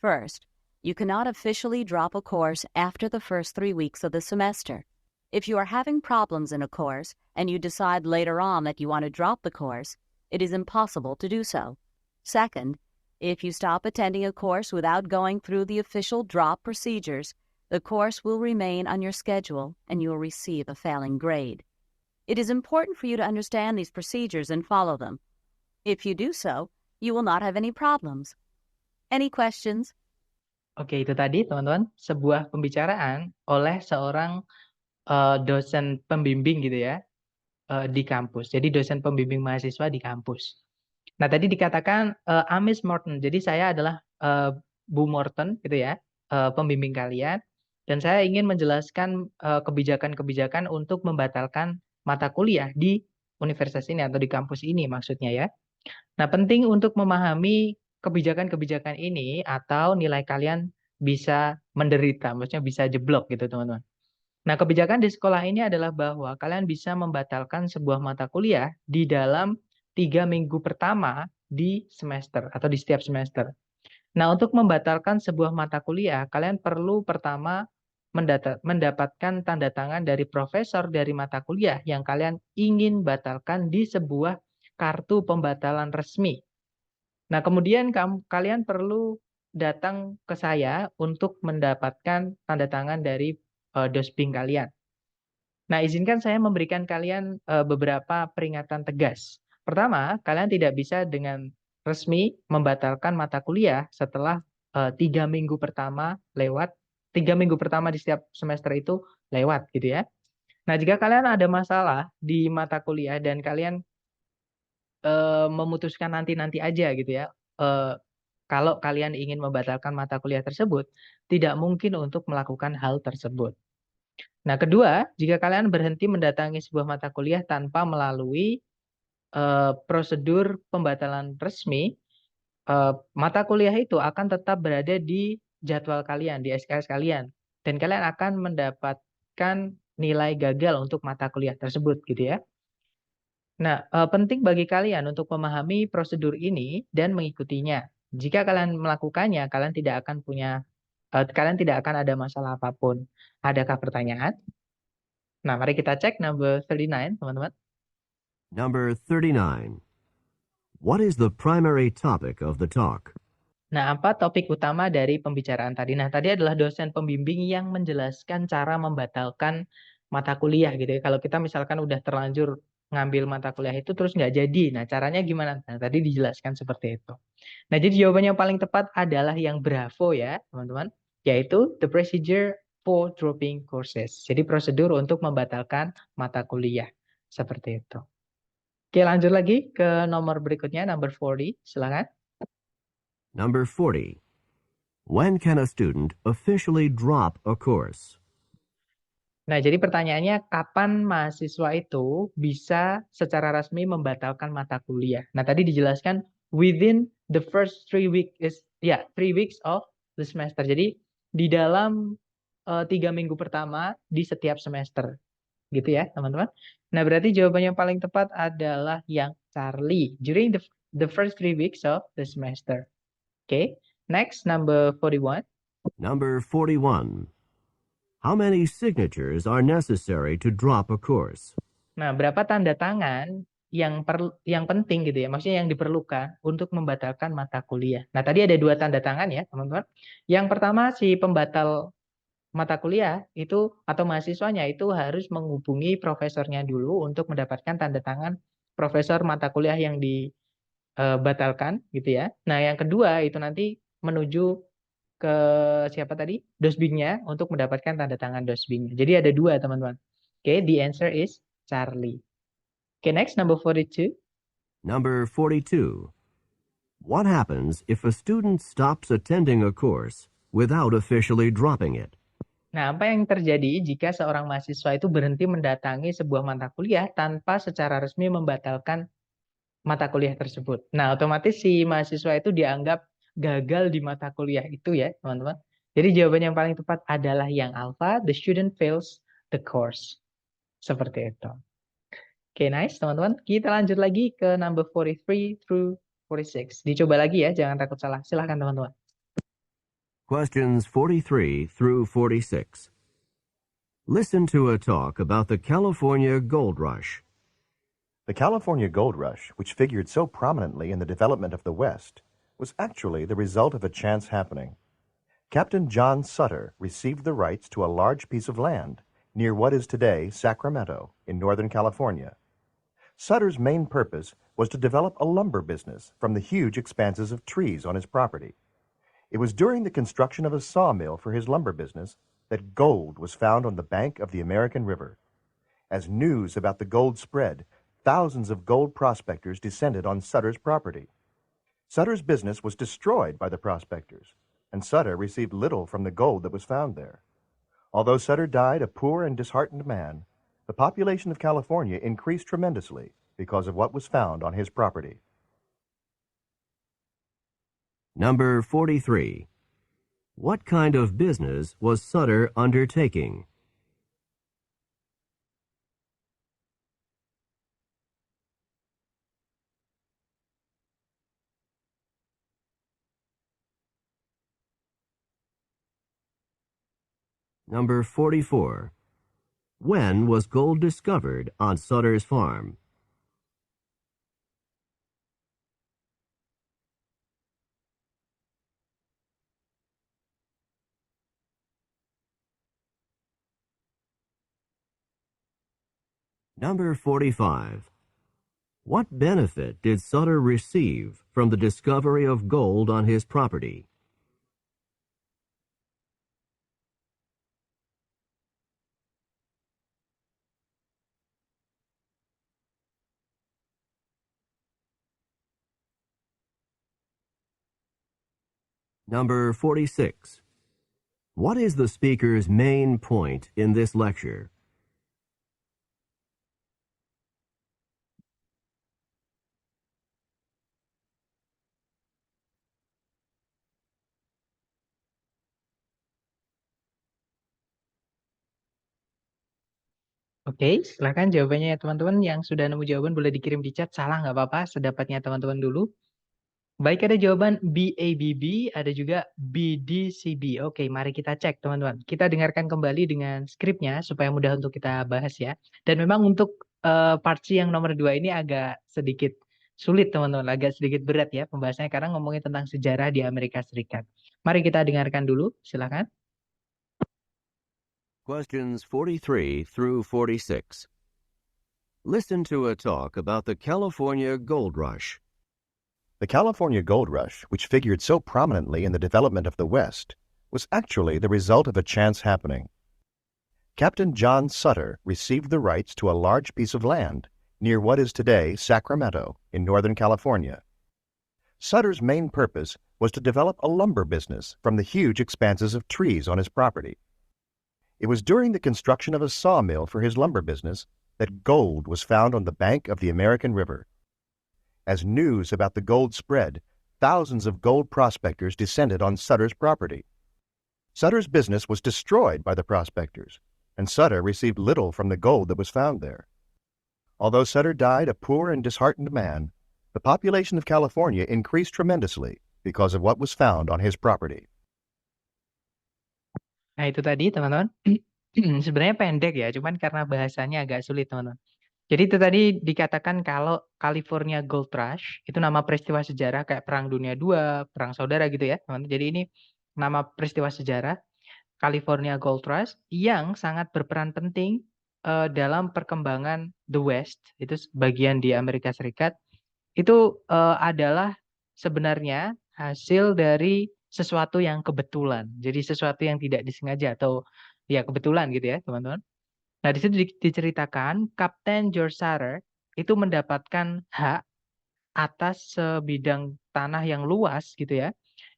First, you cannot officially drop a course after the first 3 weeks of the semester. If you are having problems in a course and you decide later on that you want to drop the course, it is impossible to do so. Second, if you stop attending a course without going through the official drop procedures, the course will remain on your schedule and you will receive a failing grade. It is important for you to understand these procedures and follow them. If you do so, you will not have any problems. Any questions? Oke, itu tadi, teman-teman, sebuah pembicaraan oleh seorang dosen pembimbing gitu ya, di kampus. Jadi dosen pembimbing mahasiswa di kampus. Nah, tadi dikatakan I'm Miss Morton. Jadi saya adalah Bu Morton gitu ya, pembimbing kalian. Dan saya ingin menjelaskan kebijakan-kebijakan untuk membatalkan mata kuliah di universitas ini atau di kampus ini maksudnya ya. Nah, penting untuk memahami kebijakan-kebijakan ini atau nilai kalian bisa menderita, maksudnya bisa jeblok gitu teman-teman. Nah, kebijakan di sekolah ini adalah bahwa kalian bisa membatalkan sebuah mata kuliah di dalam 3 minggu pertama di semester atau di setiap semester. Nah, untuk membatalkan sebuah mata kuliah, kalian perlu pertama mendapatkan tanda tangan dari profesor dari mata kuliah yang kalian ingin batalkan di sebuah kartu pembatalan resmi. Nah, kemudian kalian perlu datang ke saya untuk mendapatkan tanda tangan dari dosping kalian. Nah, izinkan saya memberikan kalian beberapa peringatan tegas. Pertama, kalian tidak bisa dengan resmi membatalkan mata kuliah setelah 3 minggu pertama lewat, 3 minggu pertama di setiap semester itu lewat gitu ya. Nah, jika kalian ada masalah di mata kuliah dan kalian memutuskan nanti-nanti aja gitu ya, kalau kalian ingin membatalkan mata kuliah tersebut, tidak mungkin untuk melakukan hal tersebut. Nah, kedua, jika kalian berhenti mendatangi sebuah mata kuliah tanpa melalui prosedur pembatalan resmi, mata kuliah itu akan tetap berada di jadwal kalian, di SKS kalian, dan kalian akan mendapatkan nilai gagal untuk mata kuliah tersebut, gitu ya. Nah, penting bagi kalian untuk memahami prosedur ini dan mengikutinya. Jika kalian melakukannya, kalian tidak akan ada masalah apapun. Adakah pertanyaan? Nah, mari kita cek number 39, teman-teman. Number 39. What is the primary topic of the talk? Nah, apa topik utama dari pembicaraan tadi? Nah, tadi adalah dosen pembimbing yang menjelaskan cara membatalkan mata kuliah gitu ya. Kalau kita misalkan udah terlanjur ngambil mata kuliah itu terus nggak jadi. Nah, caranya gimana? Nah, tadi dijelaskan seperti itu. Nah, jadi jawabannya yang paling tepat adalah yang bravo ya, teman-teman. Yaitu the procedure for dropping courses. Jadi prosedur untuk membatalkan mata kuliah. Seperti itu. Oke, lanjut lagi ke nomor berikutnya, number 40. Silakan. Number 40. When can a student officially drop a course? Nah, jadi pertanyaannya kapan mahasiswa itu bisa secara resmi membatalkan mata kuliah? Nah, tadi dijelaskan within the first 3 weeks of the semester. Jadi di dalam 3 minggu pertama di setiap semester. Gitu ya, teman-teman. Nah, berarti jawabannya yang paling tepat adalah yang Charlie. During the first 3 weeks of the semester. Okay. Next, number 41. Number 41. How many signatures are necessary to drop a course? Nah, berapa tanda tangan yang penting gitu ya, maksudnya yang diperlukan untuk membatalkan mata kuliah. Nah, tadi ada 2 tanda tangan ya, teman-teman. Yang pertama si pembatal mata kuliah itu atau mahasiswanya itu harus menghubungi profesornya dulu untuk mendapatkan tanda tangan profesor mata kuliah yang dibatalkan gitu ya. Nah, yang kedua itu nanti menuju ke siapa tadi? Dosbingnya untuk mendapatkan tanda tangan dosbingnya. Jadi ada 2, teman-teman. Oke, the answer is Charlie. Okay, next, number 42. Number 42. What happens if a student stops attending a course without officially dropping it? Nah, apa yang terjadi jika seorang mahasiswa itu berhenti mendatangi sebuah mata kuliah tanpa secara resmi membatalkan mata kuliah tersebut? Nah, otomatis si mahasiswa itu dianggap gagal di mata kuliah itu ya, teman-teman. Jadi jawaban yang paling tepat adalah yang alpha, the student fails the course. Seperti itu. Oke, nice, teman-teman. Kita lanjut lagi ke number 43 through 46. Dicoba lagi ya, jangan takut salah. Silahkan, teman-teman. Questions 43 through 46. Listen to a talk about the California Gold Rush. The California Gold Rush, which figured so prominently in the development of the West, was actually the result of a chance happening. Captain John Sutter received the rights to a large piece of land near what is today Sacramento in Northern California. Sutter's main purpose was to develop a lumber business from the huge expanses of trees on his property. It was during the construction of a sawmill for his lumber business that gold was found on the bank of the American River. As news about the gold spread, thousands of gold prospectors descended on Sutter's property. Sutter's business was destroyed by the prospectors, and Sutter received little from the gold that was found there. Although Sutter died a poor and disheartened man, the population of California increased tremendously because of what was found on his property. Number 43. What kind of business was Sutter undertaking? Number 44. When was gold discovered on Sutter's farm? Number 45. What benefit did Sutter receive from the discovery of gold on his property? Number 46. What is the speaker's main point in this lecture? Oke, silahkan jawabannya ya teman-teman. Yang sudah nemu jawaban boleh dikirim di chat. Salah nggak apa-apa, sedapatnya teman-teman dulu. Baik, ada jawaban BABB, ada juga BDCB. Oke, mari kita cek teman-teman. Kita dengarkan kembali dengan skripnya supaya mudah untuk kita bahas ya. Dan memang untuk part C yang nomor 2 ini agak sedikit sulit teman-teman, agak sedikit berat ya pembahasannya karena ngomongin tentang sejarah di Amerika Serikat. Mari kita dengarkan dulu, silakan. Questions 43 through 46. Listen to a talk about the California Gold Rush. The California Gold Rush, which figured so prominently in the development of the West, was actually the result of a chance happening. Captain John Sutter received the rights to a large piece of land near what is today Sacramento in Northern California. Sutter's main purpose was to develop a lumber business from the huge expanses of trees on his property. It was during the construction of a sawmill for his lumber business that gold was found on the bank of the American River. As news about the gold spread, thousands of gold prospectors descended on Sutter's property. Sutter's business was destroyed by the prospectors, and Sutter received little from the gold that was found there. Although Sutter died a poor and disheartened man, the population of California increased tremendously because of what was found on his property. Nah, itu tadi teman-teman. Sebenarnya pendek ya, cuman karena bahasanya agak sulit teman-teman. Jadi itu tadi dikatakan kalau California Gold Rush itu nama peristiwa sejarah kayak Perang Dunia II, Perang Saudara gitu ya, teman-teman. Jadi ini nama peristiwa sejarah California Gold Rush yang sangat berperan penting dalam perkembangan the West, itu bagian di Amerika Serikat. Itu adalah sebenarnya hasil dari sesuatu yang kebetulan. Jadi sesuatu yang tidak disengaja atau ya kebetulan gitu ya, teman-teman. Nah, di situ diceritakan Kapten George Sutter itu mendapatkan hak atas sebidang tanah yang luas gitu ya,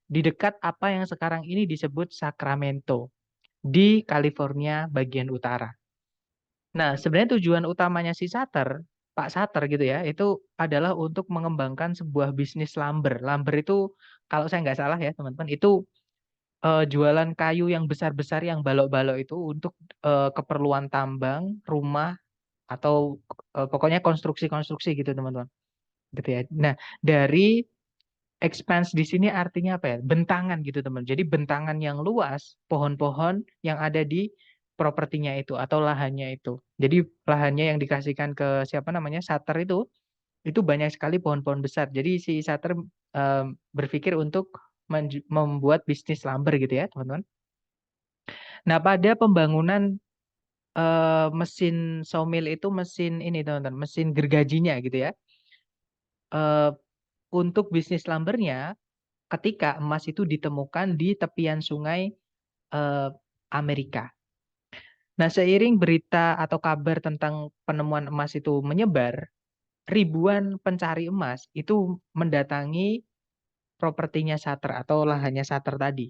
di dekat apa yang sekarang ini disebut Sacramento di California bagian utara. Nah, sebenarnya tujuan utamanya si Sutter, Pak Sutter gitu ya, itu adalah untuk mengembangkan sebuah bisnis lumber. Lumber itu kalau saya nggak salah ya teman-teman, itu jualan kayu yang besar-besar yang balok-balok itu untuk keperluan tambang, rumah, atau pokoknya konstruksi-konstruksi gitu teman-teman. Gitu ya. Nah, dari expanse di sini artinya apa ya? Bentangan gitu teman. Jadi bentangan yang luas, pohon-pohon yang ada di propertinya itu atau lahannya itu. Jadi lahannya yang dikasihkan ke siapa namanya Sutter itu banyak sekali pohon-pohon besar. Jadi si Sutter berpikir untuk membuat bisnis lumber gitu ya teman-teman. Nah, pada pembangunan mesin sawmill itu mesin ini teman-teman, mesin gergajinya gitu ya. Untuk bisnis lumbernya, ketika emas itu ditemukan di tepian sungai Amerika. Nah, seiring berita atau kabar tentang penemuan emas itu menyebar, ribuan pencari emas itu mendatangi propertinya Sutter atau lahannya Sutter tadi.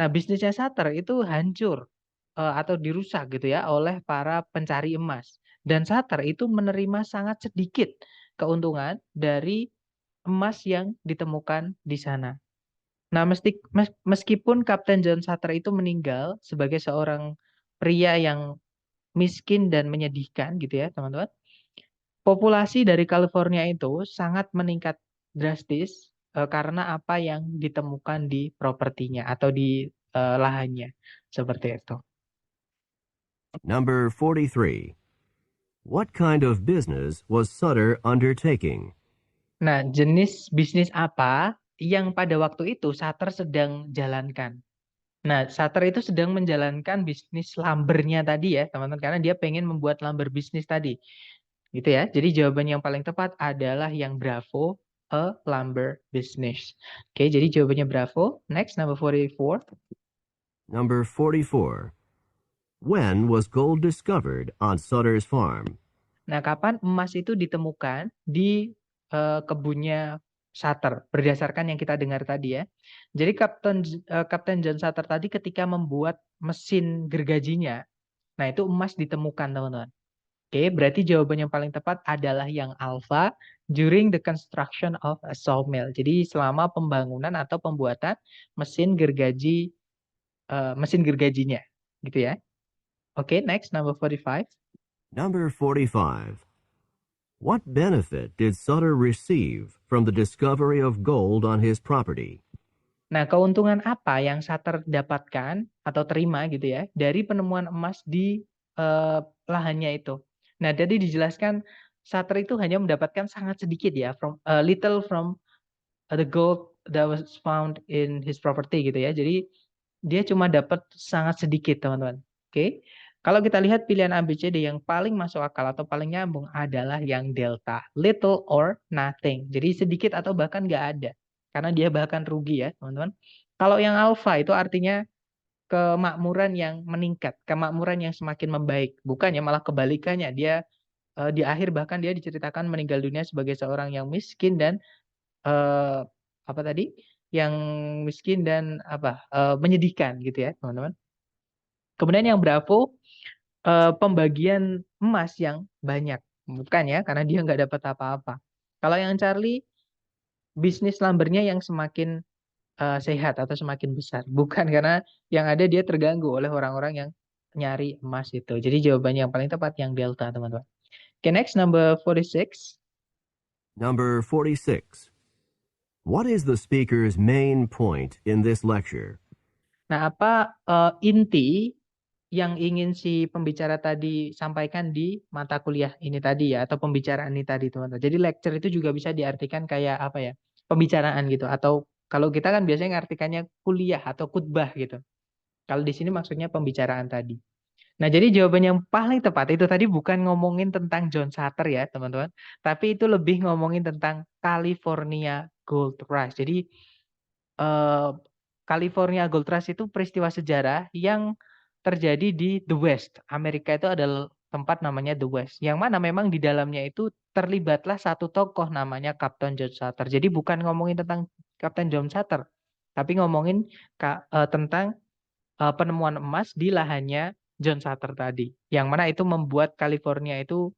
Nah, bisnisnya Sutter itu hancur atau dirusak gitu ya oleh para pencari emas. Dan Sutter itu menerima sangat sedikit keuntungan dari emas yang ditemukan di sana. Nah, meskipun Kapten John Sutter itu meninggal sebagai seorang pria yang miskin dan menyedihkan gitu ya, teman-teman. Populasi dari California itu sangat meningkat drastis karena apa yang ditemukan di propertinya atau di lahannya. Seperti itu. Number 43. What kind of business was Sutter undertaking? Nah, jenis bisnis apa yang pada waktu itu Sutter sedang jalankan? Nah, Sutter itu sedang menjalankan bisnis lumbernya tadi ya, teman-teman, karena dia pengen membuat lumber bisnis tadi. Gitu ya. Jadi jawaban yang paling tepat adalah yang Bravo, a lumber business. Oke, jadi jawabannya Bravo. Next, number 44. Number 44. When was gold discovered on Sutter's farm? Nah, kapan emas itu ditemukan di kebunnya Sutter berdasarkan yang kita dengar tadi ya. Jadi Kapten John Sutter tadi ketika membuat mesin gergajinya, nah itu emas ditemukan teman-teman. Oke, berarti jawaban yang paling tepat adalah yang alpha during the construction of a sawmill. Jadi selama pembangunan atau pembuatan mesin gergajinya, gitu ya. Oke, next number 45. Number 45. What benefit did Sutter receive from the discovery of gold on his property? Nah, keuntungan apa yang Sutter dapatkan atau terima gitu ya dari penemuan emas di lahannya itu? Nah, jadi dijelaskan Sutter itu hanya mendapatkan sangat sedikit ya, from little from the gold that was found in his property gitu ya. Jadi dia cuma dapat sangat sedikit teman-teman. Oke. Kalau kita lihat pilihan ABCD yang paling masuk akal atau paling nyambung adalah yang delta, little or nothing. Jadi sedikit atau bahkan nggak ada. Karena dia bahkan rugi ya teman-teman. Kalau yang alpha itu artinya kemakmuran yang meningkat, kemakmuran yang semakin membaik. Bukannya malah kebalikannya. Dia di akhir bahkan dia diceritakan meninggal dunia sebagai seorang yang miskin dan apa tadi? Yang miskin dan menyedihkan gitu ya, teman-teman. Kemudian yang Bravo pembagian emas yang banyak. Bukan ya, karena dia nggak dapat apa-apa. Kalau yang Charlie bisnis lumbernya yang semakin sehat atau semakin besar. Bukan karena yang ada dia terganggu oleh orang-orang yang nyari emas itu. Jadi jawabannya yang paling tepat yang delta, teman-teman. Okay, next number 46. Number 46. What is the speaker's main point in this lecture? Nah, apa inti yang ingin si pembicara tadi sampaikan di mata kuliah ini tadi ya, atau pembicaraan ini tadi teman-teman. Jadi lecture itu juga bisa diartikan kayak apa ya, pembicaraan gitu. Atau kalau kita kan biasanya ngartikannya kuliah atau khutbah gitu. Kalau di sini maksudnya pembicaraan tadi. Nah, jadi jawaban yang paling tepat itu tadi bukan ngomongin tentang John Sutter ya, teman-teman. Tapi itu lebih ngomongin tentang California Gold Rush. Jadi, eh, California Gold Rush itu peristiwa sejarah yang terjadi di The West. Amerika itu adalah tempat namanya The West. Yang mana memang di dalamnya itu terlibatlah satu tokoh namanya Captain John Sutter. Jadi bukan ngomongin tentang Captain John Sutter, tapi ngomongin tentang penemuan emas di lahannya John Sutter tadi, yang mana itu membuat California itu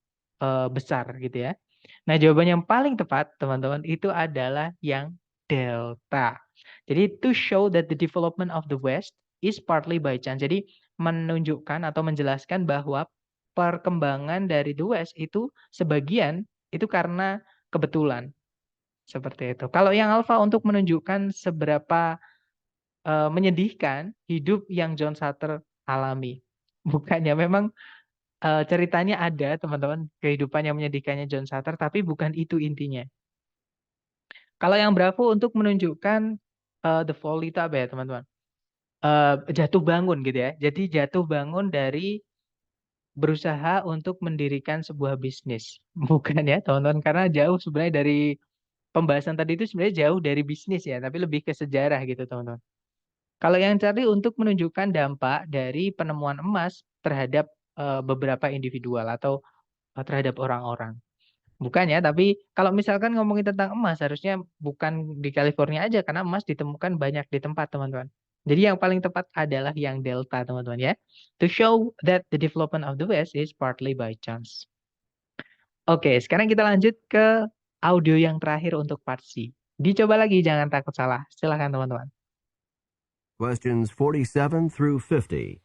besar gitu ya. Nah, jawaban yang paling tepat, teman-teman, itu adalah yang delta. Jadi, to show that the development of the West is partly by chance. Jadi, menunjukkan atau menjelaskan bahwa perkembangan dari the West itu sebagian itu karena kebetulan. Seperti itu. Kalau yang alpha untuk menunjukkan seberapa menyedihkan hidup yang John Sutter alami. Bukannya memang ceritanya ada teman-teman kehidupan yang menyedihkannya John Sutter, tapi bukan itu intinya. Kalau yang Bravo untuk menunjukkan the fall itu apa ya teman-teman? Jatuh bangun gitu ya. Jadi jatuh bangun dari berusaha untuk mendirikan sebuah bisnis. Bukan ya teman-teman, karena jauh sebenarnya dari pembahasan tadi itu sebenarnya jauh dari bisnis ya, tapi lebih ke sejarah gitu teman-teman. Kalau yang tadi untuk menunjukkan dampak dari penemuan emas terhadap beberapa individual atau terhadap orang-orang. Bukan ya, tapi kalau misalkan ngomongin tentang emas, harusnya bukan di California aja, karena emas ditemukan banyak di tempat, teman-teman. Jadi yang paling tepat adalah yang delta, teman-teman ya. To show that the development of the West is partly by chance. Oke, sekarang kita lanjut ke audio yang terakhir untuk part C. Dicoba lagi, jangan takut salah. Silakan, teman-teman. Questions 47 through 50.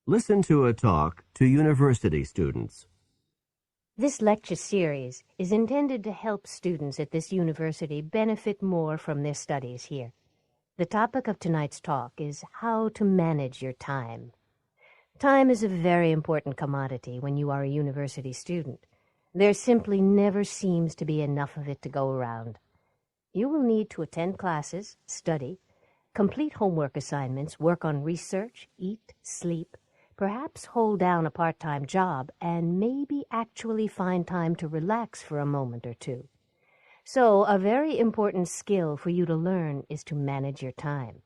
Listen to a talk to university students. This lecture series is intended to help students at this university benefit more from their studies here. The topic of tonight's talk is how to manage your time. Time is a very important commodity when you are a university student. There simply never seems to be enough of it to go around. You will need to attend classes, study, complete homework assignments, work on research, eat, sleep, perhaps hold down a part-time job, and maybe actually find time to relax for a moment or two. So, a very important skill for you to learn is to manage your time.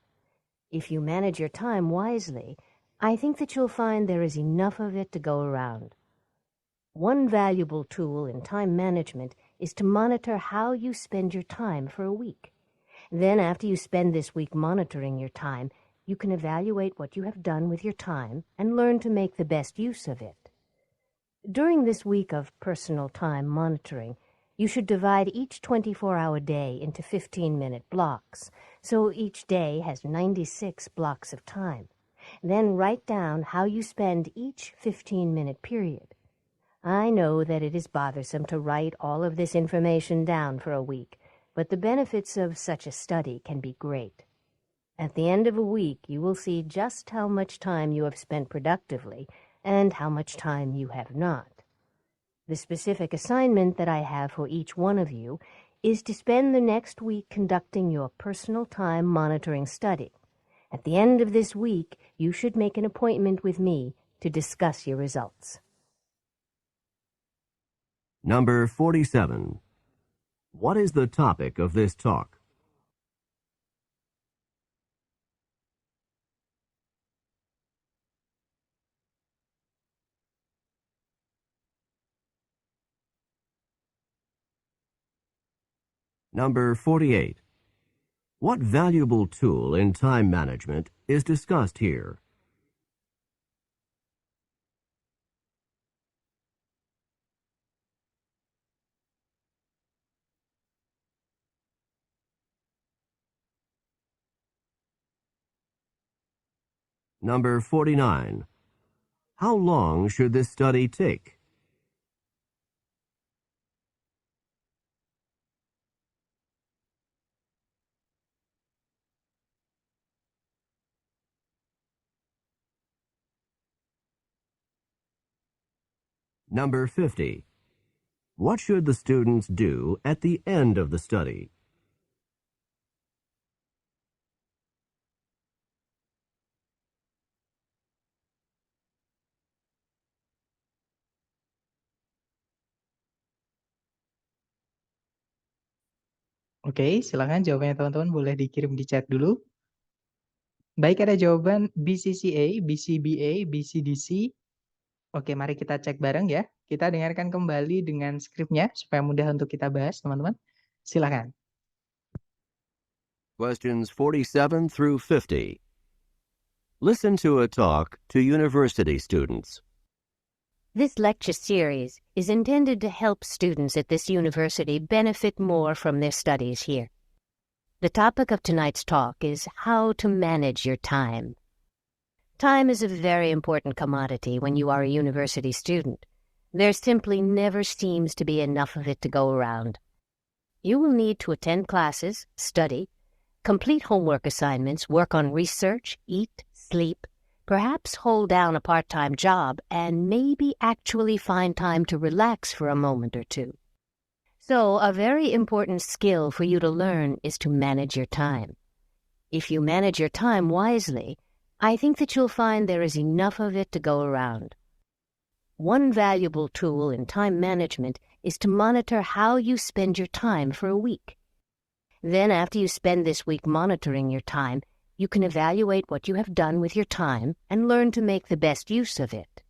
If you manage your time wisely, I think that you'll find there is enough of it to go around. One valuable tool in time management is to monitor how you spend your time for a week. Then, after you spend this week monitoring your time, you can evaluate what you have done with your time and learn to make the best use of it. During this week of personal time monitoring, you should divide each 24-hour day into 15-minute blocks, so each day has 96 blocks of time. Then write down how you spend each 15-minute period. I know that it is bothersome to write all of this information down for a week, but the benefits of such a study can be great. At the end of a week, you will see just how much time you have spent productively and how much time you have not. The specific assignment that I have for each one of you is to spend the next week conducting your personal time monitoring study. At the end of this week, you should make an appointment with me to discuss your results. Number 47. What is the topic of this talk? Number 48. What valuable tool in time management is discussed here? Number 49. How long should this study take? Number 50. What should the students do at the end of the study? Oke, silakan jawabannya teman-teman boleh dikirim di chat dulu. Baik, ada jawaban BCCA, BCBA, BCDC. Oke, mari kita cek bareng ya. Kita dengarkan kembali dengan skripnya supaya mudah untuk kita bahas, teman-teman. Silakan. Questions 47 through 50. Listen to a talk to university students. This lecture series is intended to help students at this university benefit more from their studies here. The topic of tonight's talk is how to manage your time. Time is a very important commodity when you are a university student. There simply never seems to be enough of it to go around. You will need to attend classes, study, complete homework assignments, work on research, eat, sleep, perhaps hold down a part-time job, and maybe actually find time to relax for a moment or two. So, a very important skill for you to learn is to manage your time. If you manage your time wisely, I think that you'll find there is enough of it to go around. One valuable tool in time management is to monitor how you spend your time for a week. Then, after you spend this week monitoring your time, you can evaluate what you have done with your time and learn to make the best use of it.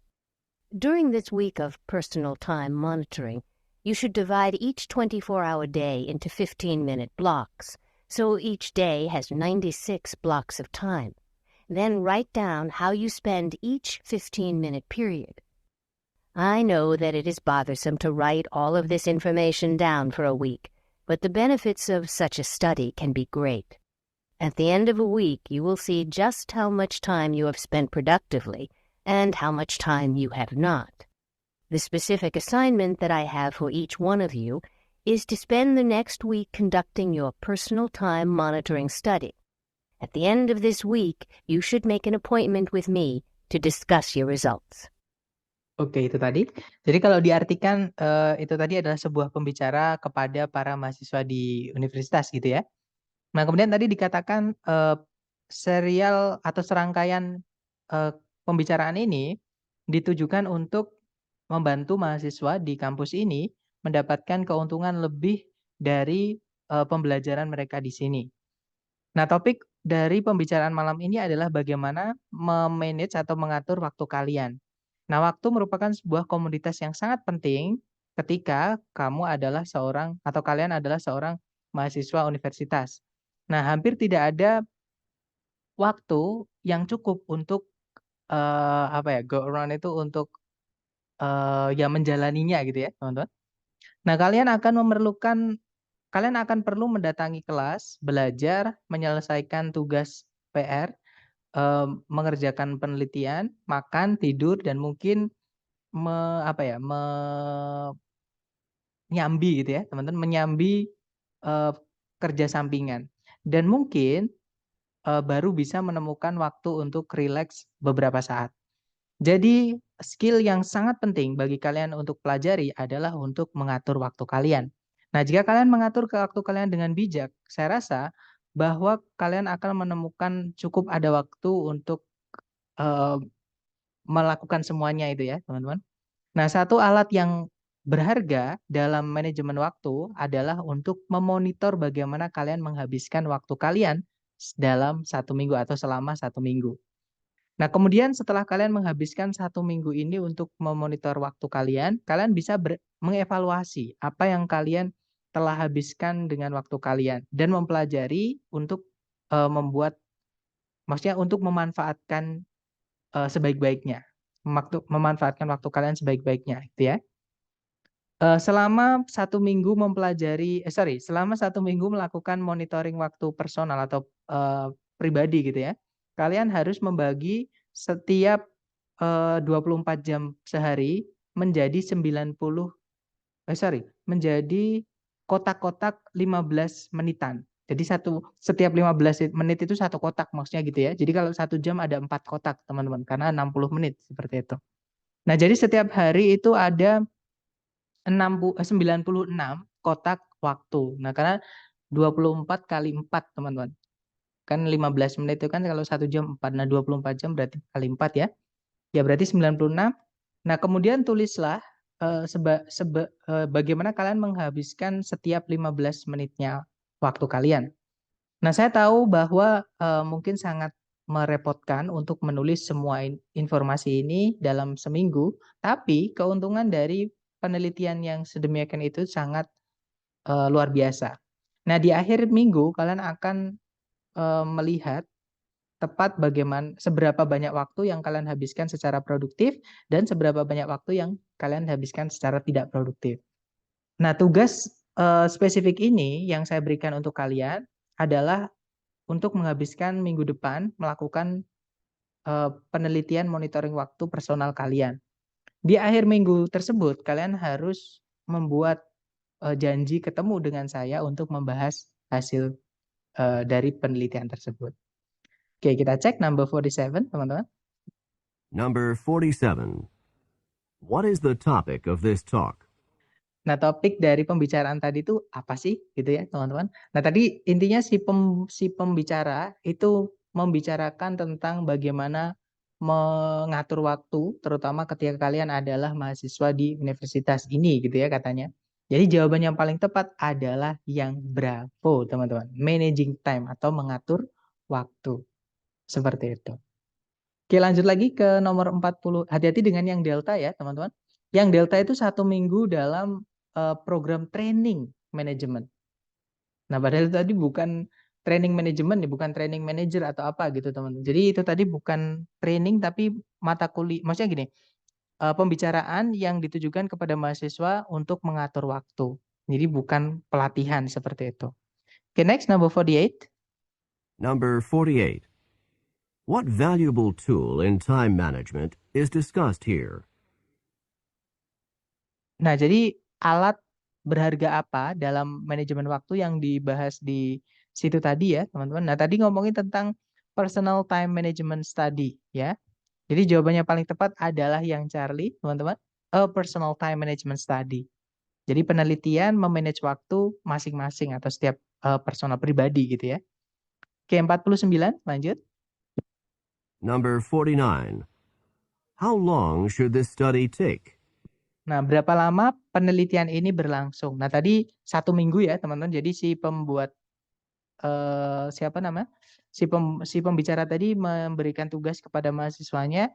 During this week of personal time monitoring, you should divide each 24-hour day into 15-minute blocks, so each day has 96 blocks of time. Then write down how you spend each 15-minute period. I know that it is bothersome to write all of this information down for a week, but the benefits of such a study can be great. At the end of a week, you will see just how much time you have spent productively and how much time you have not. The specific assignment that I have for each one of you is to spend the next week conducting your personal time monitoring study. At the end of this week, you should make an appointment with me to discuss your results. Oke, itu tadi. Jadi kalau diartikan, itu tadi adalah sebuah pembicara kepada para mahasiswa di universitas gitu ya. Nah, kemudian tadi dikatakan serial atau serangkaian pembicaraan ini ditujukan untuk membantu mahasiswa di kampus ini mendapatkan keuntungan lebih dari pembelajaran mereka di sini. Nah, topik dari pembicaraan malam ini adalah bagaimana memanage atau mengatur waktu kalian. Nah, waktu merupakan sebuah komoditas yang sangat penting ketika kamu adalah seorang atau kalian adalah seorang mahasiswa universitas. Nah, hampir tidak ada waktu yang cukup untuk go around itu untuk ya menjalaninya gitu ya, teman-teman. Nah, kalian akan perlu mendatangi kelas, belajar, menyelesaikan tugas PR, mengerjakan penelitian, makan, tidur, dan mungkin menyambi gitu ya, teman-teman, menyambi kerja sampingan. Dan mungkin baru bisa menemukan waktu untuk rileks beberapa saat. Jadi, skill yang sangat penting bagi kalian untuk pelajari adalah untuk mengatur waktu kalian. Nah, jika kalian mengatur waktu kalian dengan bijak, saya rasa bahwa kalian akan menemukan cukup ada waktu untuk melakukan semuanya itu ya, teman-teman. Nah, satu alat yang berharga dalam manajemen waktu adalah untuk memonitor bagaimana kalian menghabiskan waktu kalian dalam 1 minggu atau selama 1 minggu. Nah, kemudian setelah kalian menghabiskan 1 minggu ini untuk memonitor waktu kalian, kalian bisa mengevaluasi apa yang kalian telah habiskan dengan waktu kalian dan mempelajari untuk untuk memanfaatkan sebaik-baiknya, memanfaatkan waktu kalian sebaik-baiknya, gitu ya. Selama 1 minggu selama 1 minggu melakukan monitoring waktu personal atau pribadi gitu ya. Kalian harus membagi setiap 24 jam sehari menjadi menjadi kotak-kotak 15 menitan. Jadi setiap 15 menit itu 1 kotak maksudnya gitu ya. Jadi kalau 1 jam ada 4 kotak, teman-teman, karena 60 menit seperti itu. Nah, jadi setiap hari itu ada 96 kotak waktu. Nah, karena 24 kali 4, teman-teman. Kan 15 menit itu kan kalau 1 jam 4. Nah, 24 jam berarti kali 4 ya. Ya berarti 96. Nah, kemudian tulislah bagaimana kalian menghabiskan setiap 15 menitnya waktu kalian. Nah, saya tahu bahwa mungkin sangat merepotkan untuk menulis semua informasi ini dalam seminggu, tapi keuntungan dari penelitian yang sedemikian itu sangat luar biasa. Nah, di akhir minggu kalian akan melihat tepat bagaimana seberapa banyak waktu yang kalian habiskan secara produktif dan seberapa banyak waktu yang kalian habiskan secara tidak produktif. Nah, tugas spesifik ini yang saya berikan untuk kalian adalah untuk menghabiskan minggu depan melakukan penelitian monitoring waktu personal kalian. Di akhir minggu tersebut, kalian harus membuat janji ketemu dengan saya untuk membahas hasil dari penelitian tersebut. Oke, kita cek number 47, teman-teman. Number 47. What is the topic of this talk? Nah, topik dari pembicaraan tadi itu apa sih, gitu ya, teman-teman? Nah, tadi intinya si pembicara itu membicarakan tentang bagaimana mengatur waktu, terutama ketika kalian adalah mahasiswa di universitas ini, gitu ya, katanya. Jadi jawaban yang paling tepat adalah yang bravo, teman-teman. Managing time atau mengatur waktu. Seperti itu. Oke, lanjut lagi ke nomor 40. Hati-hati dengan yang delta ya, teman-teman. Yang delta itu 1 minggu dalam program training manajemen. Nah, padahal itu tadi bukan training manajemen, bukan training manager atau apa gitu, teman-teman. Jadi itu tadi bukan training tapi mata kuliah. Maksudnya gini, pembicaraan yang ditujukan kepada mahasiswa untuk mengatur waktu. Jadi bukan pelatihan seperti itu. Oke, next number 48. Number 48. What valuable tool in time management is discussed here? Nah, jadi alat berharga apa dalam manajemen waktu yang dibahas di situ tadi ya, teman-teman. Nah, tadi ngomongin tentang personal time management study ya. Jadi jawabannya paling tepat adalah yang Charlie, teman-teman. A personal time management study. Jadi penelitian memanage waktu masing-masing atau setiap personal pribadi gitu ya. Oke, 49, lanjut. Number 49. How long should this study take? Nah, berapa lama penelitian ini berlangsung? Nah, tadi 1 minggu ya, teman-teman. Jadi si pembuat siapa nama? Si pembicara tadi memberikan tugas kepada mahasiswanya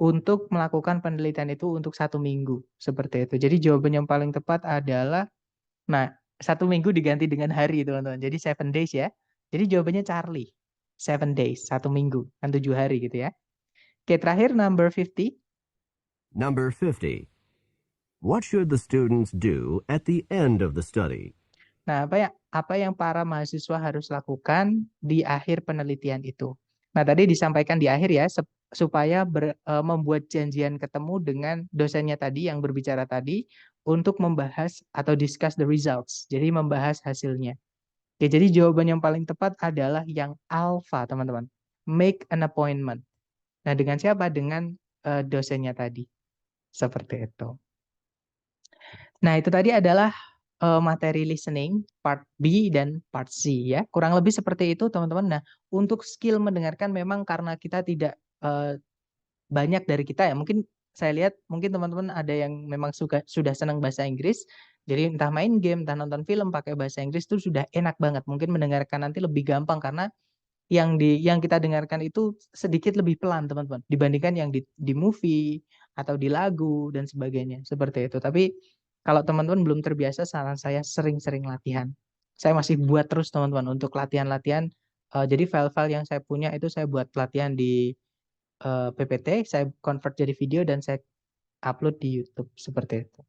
untuk melakukan penelitian itu untuk 1 minggu, seperti itu. Jadi jawaban yang paling tepat adalah, nah 1 minggu diganti dengan hari, teman-teman. Jadi 7 days ya. Jadi jawabannya Charlie. 7 days, 1 minggu, kan 7 hari gitu ya. Oke, terakhir number 50. Number 50. What should the students do at the end of the study? Nah, apa yang para mahasiswa harus lakukan di akhir penelitian itu? Nah, tadi disampaikan di akhir ya, supaya membuat janjian ketemu dengan dosennya tadi yang berbicara tadi untuk membahas atau discuss the results. Jadi membahas hasilnya. Oke, jadi jawaban yang paling tepat adalah yang alpha, teman-teman. Make an appointment. Nah, dengan siapa? Dengan dosennya tadi. Seperti itu. Nah, itu tadi adalah materi listening part B dan part C ya. Kurang lebih seperti itu, teman-teman. Nah, untuk skill mendengarkan memang karena kita tidak banyak dari kita ya. Mungkin saya lihat mungkin teman-teman ada yang memang sudah senang bahasa Inggris. Jadi entah main game, entah nonton film pakai bahasa Inggris itu sudah enak banget. Mungkin mendengarkan nanti lebih gampang karena yang kita dengarkan itu sedikit lebih pelan, teman-teman, dibandingkan yang di movie atau di lagu dan sebagainya. Seperti itu. Tapi kalau teman-teman belum terbiasa, saran saya sering-sering latihan. Saya masih buat terus, teman-teman, untuk latihan-latihan. Jadi file-file yang saya punya itu saya buat latihan di PPT, saya convert jadi video dan saya upload di YouTube seperti itu.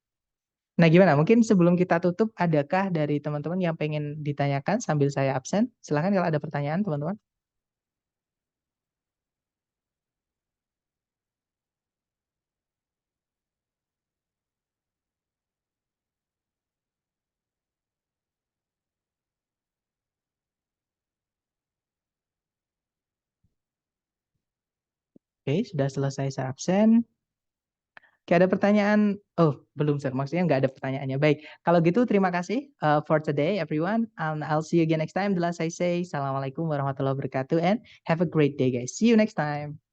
Nah, gimana? Mungkin sebelum kita tutup, adakah dari teman-teman yang pengen ditanyakan sambil saya absen? Silahkan kalau ada pertanyaan, teman-teman. Oke, sudah selesai saya absen. Oke, ada pertanyaan? Oh, belum, sir. Maksudnya nggak ada pertanyaannya. Baik, kalau gitu terima kasih for today, everyone. And I'll see you again next time. The last I say, Assalamualaikum warahmatullahi wabarakatuh, and have a great day, guys. See you next time.